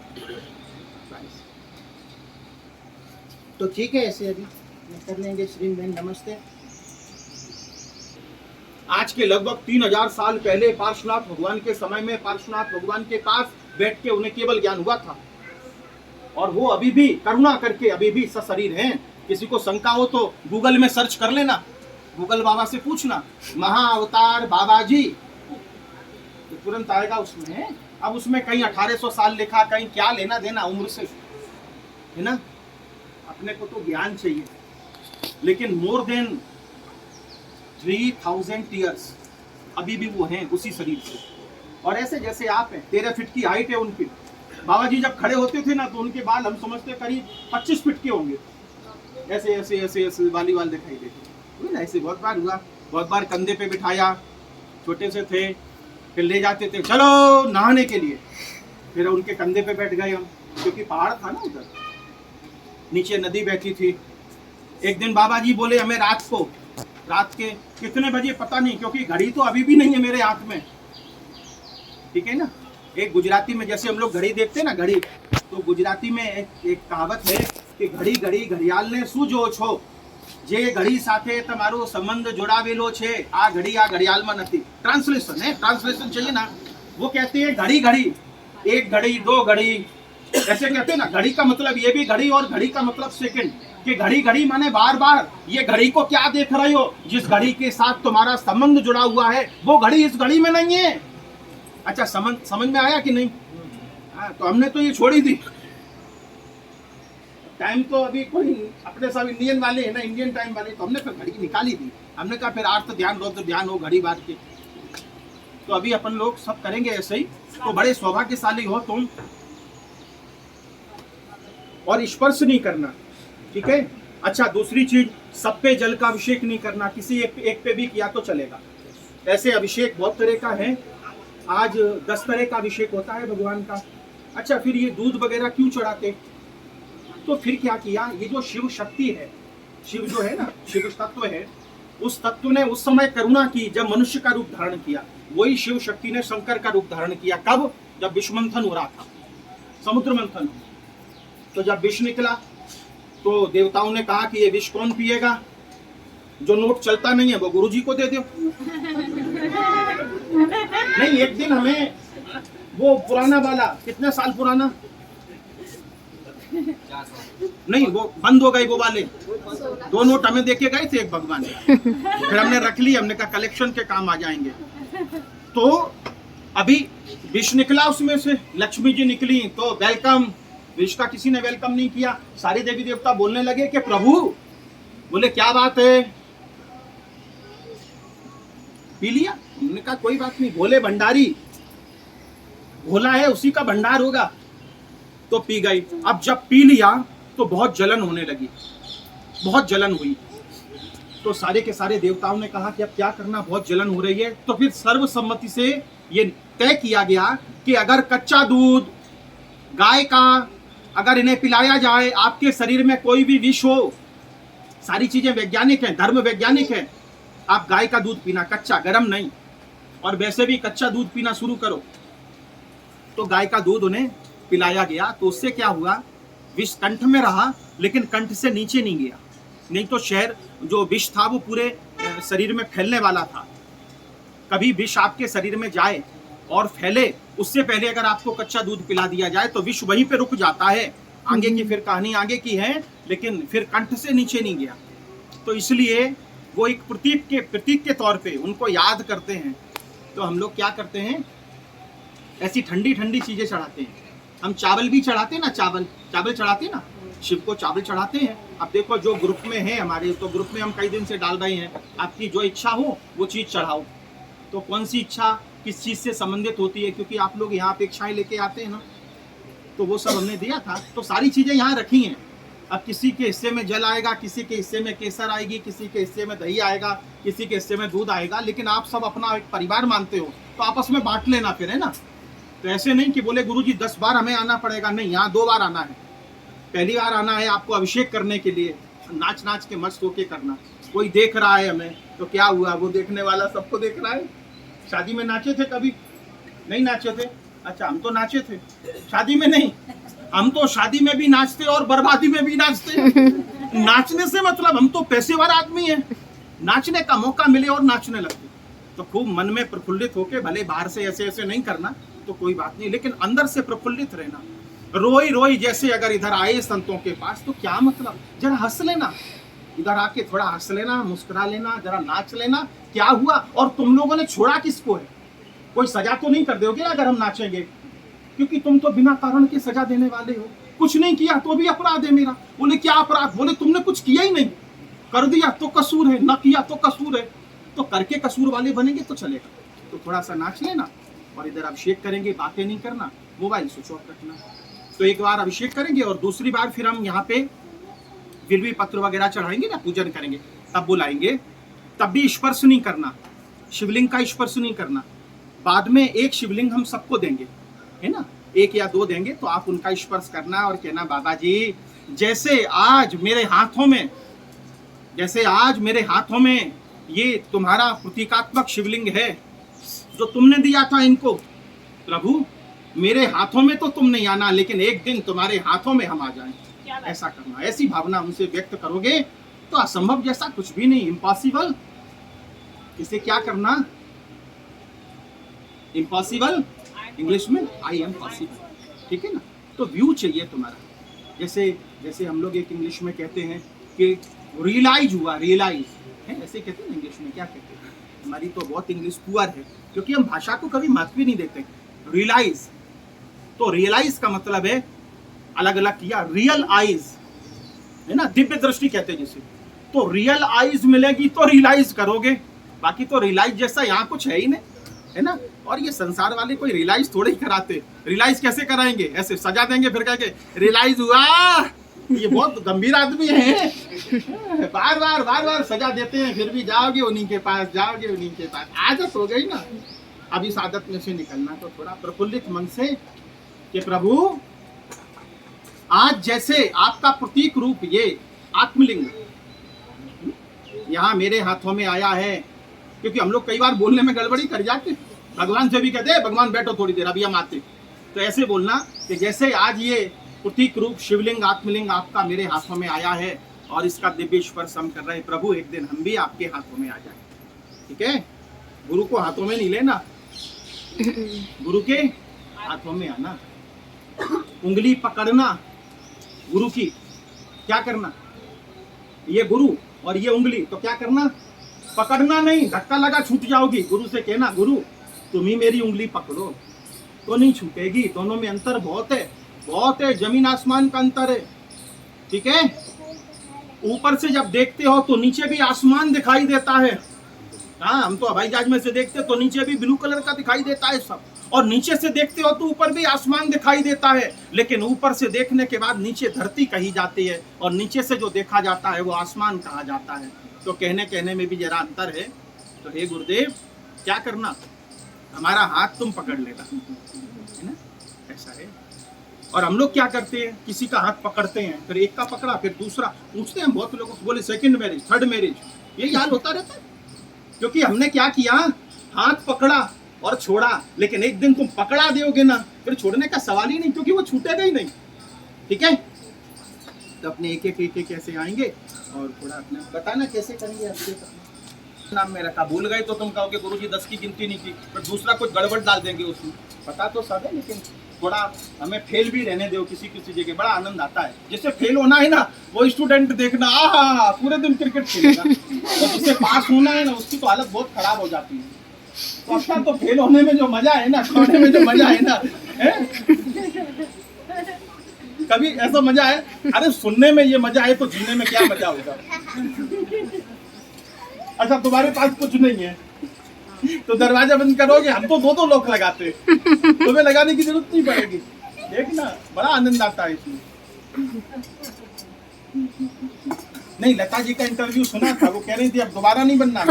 तो ठीक है, ऐसे अभी कर लेंगे। श्री बहन नमस्ते। आज के लगभग 3000 साल पहले पार्श्वनाथ भगवान के समय में पार्श्वनाथ भगवान के पास बैठ के उन्हें केवल ज्ञान हुआ था, और वो अभी भी करुणा करके अभी भी सशरीर हैं। किसी को शंका हो तो गूगल में सर्च कर लेना, गूगल बाबा से पूछना महाअवतार बाबा जी, तो तुरंत आएगा उसमें। अब उसमें कहीं 1800 साल लिखा, कहीं क्या लेना देना उम्र से, है ना। अपने को तो ज्ञान चाहिए, लेकिन मोर देन 3000 ईयर्स अभी भी वो हैं उसी शरीर से। और ऐसे जैसे आप हैं, 13 फीट की हाइट है उनकी। बाबा जी जब खड़े होते थे ना तो उनके बाल हम समझते करीब 25 फीट के होंगे, ऐसे ऐसे ऐसे ऐसे वाली वाल दिखाई देते ना। ऐसे बहुत बार हुआ, बहुत बार कंधे पे बिठाया, छोटे से थे, फिर ले जाते थे चलो नहाने के लिए, फिर उनके कंधे पे बैठ गए हम, क्योंकि पहाड़ था ना उधर, नीचे नदी बहती थी। एक दिन बाबा जी बोले हमें रात के कितने बजे पता नहीं, क्योंकि घड़ी तो अभी भी नहीं है मेरे हाथ में, ठीक है ना। एक गुजराती में जैसे हम लोग घड़ी देखते हैं ना, घड़ी, तो गुजराती में एक कहावत है कि घड़ी घड़ी घड़ियाल ने सूझो छो, जे घड़ी साथे तमारो संबंध जोड़ावेलो छे, आ घड़ियाल में नहीं। ट्रांसलेशन है, ट्रांसलेशन चाहिए ना। वो कहते हैं घड़ी घड़ी, एक घड़ी दो घड़ी, ऐसे कहते हैं ना। घड़ी का मतलब ये भी घड़ी, और घड़ी का मतलब सेकंड, कि घड़ी घड़ी माने बार बार। ये घड़ी को क्या देख रहे हो, जिस घड़ी के साथ तुम्हारा संबंध जुड़ा हुआ है वो घड़ी इस घड़ी में नहीं है। अच्छा, समझ में आया कि नहीं? तो हमने तो ये छोड़ी थी। टाइम तो अभी कोई अपने सब इंडियन वाले है ना, इंडियन टाइम वाले, तो हमने फिर घड़ी निकाली थी। हमने कहा फिर आर्थ ध्यान रौद्र ध्यान हो घड़ी बात के, तो अभी अपन लोग सब करेंगे ऐसे ही। तो बड़े सौभाग्यशाली हो तुम। और स्पर्श नहीं करना, ठीक है। अच्छा, दूसरी चीज, सब पे जल का अभिषेक नहीं करना, किसी एक पे भी किया तो चलेगा। ऐसे अभिषेक बहुत तरह का है, आज 10 तरह का अभिषेक होता है भगवान का। अच्छा, फिर ये दूध वगैरह क्यों चढ़ाते? तो फिर क्या किया, ये जो शिव शक्ति है, शिव जो है ना, शिव तत्व है, उस तत्व ने उस समय करुणा की जब मनुष्य का रूप धारण किया। वही शिव शक्ति ने शंकर का रूप धारण किया। कब? जब विष मंथन हो रहा था, समुद्र मंथन। तो जब विष निकला तो देवताओं ने कहा कि ये विष कौन पिएगा, जो नोट चलता नहीं है वो गुरुजी को दे दो। नहीं, एक दिन हमें वो पुराना वाला, कितने साल पुराना, नहीं वो बंद हो गए वो वाले 2 नोट हमें देके गए थे एक भगवान, फिर हमने रख ली, हमने कहा कलेक्शन के काम आ जाएंगे। तो अभी विष निकला, उसमें से लक्ष्मी जी निकली, तो वेलकम। विष का किसी ने वेलकम नहीं किया। सारे देवी देवता बोलने लगे कि प्रभु, बोले क्या बात है, पी लिया? उन्होंने कहा कोई बात नहीं, भोले भंडारी, भोला है उसी का भंडार होगा। तो पी गई। अब जब पी लिया तो बहुत जलन होने लगी, बहुत जलन हुई। तो सारे के सारे देवताओं ने कहा कि अब क्या करना, बहुत जलन हो रही है। तो फिर सर्वसम्मति से ये तय किया गया कि अगर कच्चा दूध गाय का अगर इन्हें पिलाया जाए, आपके शरीर में कोई भी विष हो, सारी चीजें वैज्ञानिक हैं, धर्म वैज्ञानिक है, आप गाय का दूध पीना, कच्चा, गर्म नहीं। और वैसे भी कच्चा दूध पीना शुरू करो। तो गाय का दूध उन्हें पिलाया गया। तो उससे क्या हुआ, विष कंठ में रहा लेकिन कंठ से नीचे नहीं गया। नहीं तो शहर जो विष था वो पूरे शरीर में फैलने वाला था। कभी विष आपके शरीर में जाए और फैले, उससे पहले अगर आपको कच्चा दूध पिला दिया जाए तो विष वहीं पे रुक जाता है। आगे की फिर कहानी आगे की है, लेकिन फिर कंठ से नीचे नहीं गया। तो इसलिए वो एक प्रतीक के तौर पे उनको याद करते हैं। तो हम लोग क्या करते हैं, ऐसी ठंडी ठंडी चीजें चढ़ाते हैं। हम चावल भी चढ़ाते हैं ना, चावल चढ़ाते हैं ना, शिव को चावल चढ़ाते हैं। अब देखो जो ग्रुप में है हमारे, तो ग्रुप में हम कई दिन से डाल रहे हैं, आपकी जो इच्छा हो वो चीज़ चढ़ाओ। तो कौन सी इच्छा किस चीज़ से संबंधित होती है, क्योंकि आप लोग यहाँ अपेक्षाएं लेके आते हैं ना, तो वो सब हमने दिया था। तो सारी चीज़ें यहाँ रखी हैं। अब किसी के हिस्से में जल आएगा, किसी के हिस्से में केसर आएगी, किसी के हिस्से में दही आएगा, किसी के हिस्से में दूध आएगा, लेकिन आप सब अपना एक परिवार मानते हो तो आपस में बांट लेना फिर, है ना। तो ऐसे नहीं कि बोले गुरुजी 10 बार हमें आना पड़ेगा, नहीं, यहाँ 2 बार आना है। पहली बार आना है आपको अभिषेक करने के लिए, नाच नाच के मस्त होके करना। कोई देख रहा है हमें तो क्या हुआ, वो देखने वाला सबको देख रहा है। शादी में नाचे थे कभी? नहीं नाचे थे। अच्छा, हम तो नाचे थे, शादी में नहीं। हम तो शादी में भी नाचते और बर्बादी में भी नाचते। नाचने से मतलब हम तो पेशेवर आदमी हैं, नाचने का मौका मिले और नाचने लगते। तो खूब मन में प्रफुल्लित होके, भले बाहर से ऐसे ऐसे नहीं करना तो कोई बात नहीं, लेकिन अंदर से प्रफुल्लित रहना। रोई रोई जैसे अगर इधर आए संतों के पास तो क्या मतलब, जरा हंस लेना, इधर आके थोड़ा हंस लेना, मुस्कुरा लेना, जरा नाच लेना, क्या हुआ। और तुम लोगों ने छोड़ा किसको है? कोई सजा तो नहीं कर दोगे अगर हम नाचेंगे, क्योंकि तुम तो बिना कारण के सजा देने वाले हो। कुछ नहीं किया तो भी अपराध है मेरा। बोले क्या अपराध? बोले तुमने कुछ किया ही नहीं, कर दिया तो कसूर है, न किया तो कसूर है। तो करके कसूर वाले बनेंगे तो चलेगा। तो थोड़ा सा नाच लेना और इधर अभिषेक करेंगे, बातें नहीं करना, मोबाइल स्विच ऑफ रखना। तो एक बार अभिषेक करेंगे और दूसरी बार फिर हम यहाँ पे बिल्वी पत्र वगैरह चढ़ाएंगे ना, पूजन करेंगे, तब बुलाएंगे, तब भी स्पर्श नहीं करना, शिवलिंग का स्पर्श नहीं करना। बाद में एक शिवलिंग हम सबको देंगे, है ना, 1 या 2 देंगे, तो आप उनका स्पर्श करना और कहना बाबा जी जैसे आज मेरे हाथों में ये तुम्हारा प्रतीकात्मक शिवलिंग है जो तुमने दिया था इनको, प्रभु मेरे हाथों में तो तुम नहीं आना, लेकिन एक दिन तुम्हारे हाथों में हम आ जाएं। ऐसा करना, ऐसी भावना उनसे व्यक्त करोगे तो असंभव जैसा कुछ भी नहीं, इम्पॉसिबल। इसे क्या करना? इम्पॉसिबल इंग्लिश में आई एम पॉसिबल, ठीक है ना। तो व्यू चाहिए तुम्हारा, जैसे हम लोग एक इंग्लिश में कहते हैं कि रियलाइज हुआ, रियलाइज है, ऐसे कहते हैं ना इंग्लिश में, क्या कहते हैं? हमारी तो बहुत इंग्लिश पुअर है, क्योंकि हम भाषा को कभी महत्व ही नहीं देते। रियलाइज, तो रियलाइज का मतलब है अलग अलग किया, रियल आइज है ना, दिव्य दृष्टि कहते हैं जिसे। तो रियल आइज मिलेगी तो रियलाइज करोगे, बाकी तो रियलाइज जैसा यहाँ कुछ है ही नहीं, है ना। और ये संसार वाले कोई रियलाइज थोड़े ही कराते, रियलाइज कैसे कराएंगे? ऐसे सजा देंगे फिर कह के रियलाइज हुआ। ये बहुत गंभीर आदमी है, बार बार सजा देते हैं, फिर भी जाओगे उन्हीं के पास, जाओगे उन्हीं के पास। आदत हो गई ना, अब इस आदत में से निकलना। तो थोड़ा प्रफुल्लित मन से कि प्रभु आज जैसे आपका प्रतीक रूप ये आत्मलिंग यहाँ मेरे हाथों में आया है, क्योंकि हम लोग कई बार बोलने में गड़बड़ी कर जाते, भगवान से भी कहते हैं भगवान बैठो थोड़ी देर अभी हम आते। तो ऐसे बोलना कि जैसे आज ये प्रतीक रूप शिवलिंग आत्मलिंग आपका मेरे हाथों में आया है और इसका दिव्य स्पर्श हम कर रहे हैं, प्रभु एक दिन हम भी आपके हाथों में आ जाए, ठीक है। गुरु को हाथों में नहीं लेना, गुरु के हाथों में आना, उंगली पकड़ना गुरु की, क्या करना? ये गुरु और ये उंगली, तो क्या करना? पकड़ना नहीं, धक्का लगा छूट जाओगी। गुरु से कहना गुरु तुम ही मेरी उंगली पकड़ो, तो नहीं छूटेगी। दोनों में अंतर बहुत है, जमीन आसमान का अंतर है, ठीक है। ऊपर से जब देखते हो तो नीचे भी आसमान दिखाई देता है। हाँ, हम तो हवाई जहाज में से देखते तो नीचे भी ब्लू कलर का दिखाई देता है सब, और नीचे से देखते हो तो ऊपर भी आसमान दिखाई देता है। लेकिन ऊपर से देखने के बाद नीचे धरती कही जाती है, और नीचे से जो देखा जाता है वो आसमान कहा जाता है। तो कहने में भी जरा अंतर है। तो हे गुरुदेव क्या करना, हमारा हाथ तुम पकड़ लेना, है ना, ऐसा है। और हम लोग क्या करते हैं, किसी का हाथ पकड़ते हैं, फिर एक का पकड़ा फिर दूसरा, पूछते हैं बहुत लोगों को, बोले सेकंड मैरिज, थर्ड मैरिज, यही हाल होता रहता है। क्योंकि हमने क्या किया, हाथ पकड़ा और छोड़ा, लेकिन एक दिन तुम पकड़ा दोगे ना, फिर छोड़ने का सवाल ही नहीं, क्योंकि वो छूटेगा ही नहीं, ठीक है। तो अपने एक कैसे आएंगे और थोड़ा अपने बताना कैसे करेंगे। आपके नाम में रखा, भूल गए तो तुम कहोगे गुरुजी 10 की गिनती नहीं की, पर दूसरा कुछ गड़बड़ डाल देंगे उसमें। पता तो सब है, लेकिन थोड़ा हमें फेल भी रहने दो किसी जगह, बड़ा आनंद आता है। जिससे फेल होना है ना, वो स्टूडेंट देखना पूरे दिन क्रिकेट खेलेगा, और जिससे पास होना है ना उसकी तो हालत बहुत खराब हो जाती है। तो अच्छा, तो फेल होने में जो मजा है ना, छोड़ने में जो मजा है ना, कभी ऐसा मजा है, अरे सुनने में ये मजा है तो जीने में क्या मजा होगा। अच्छा तुम्हारे पास कुछ नहीं है तो दरवाजा बंद करोगे, हम तो 2 लोग लगाते, तुम्हें लगाने की जरूरत नहीं पड़ेगी। देखना बड़ा आनंद आता है इसमें। नहीं, लता जी का इंटरव्यू सुना था, वो कह रही थी अब दोबारा नहीं बनना,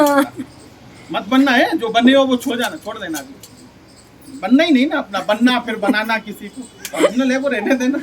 मत बनना है, जो बने हो वो छोड़ देना, बनना ही नहीं ना अपना, बनना फिर बनाना किसी को, ओरिजिनल है वो रहने देना।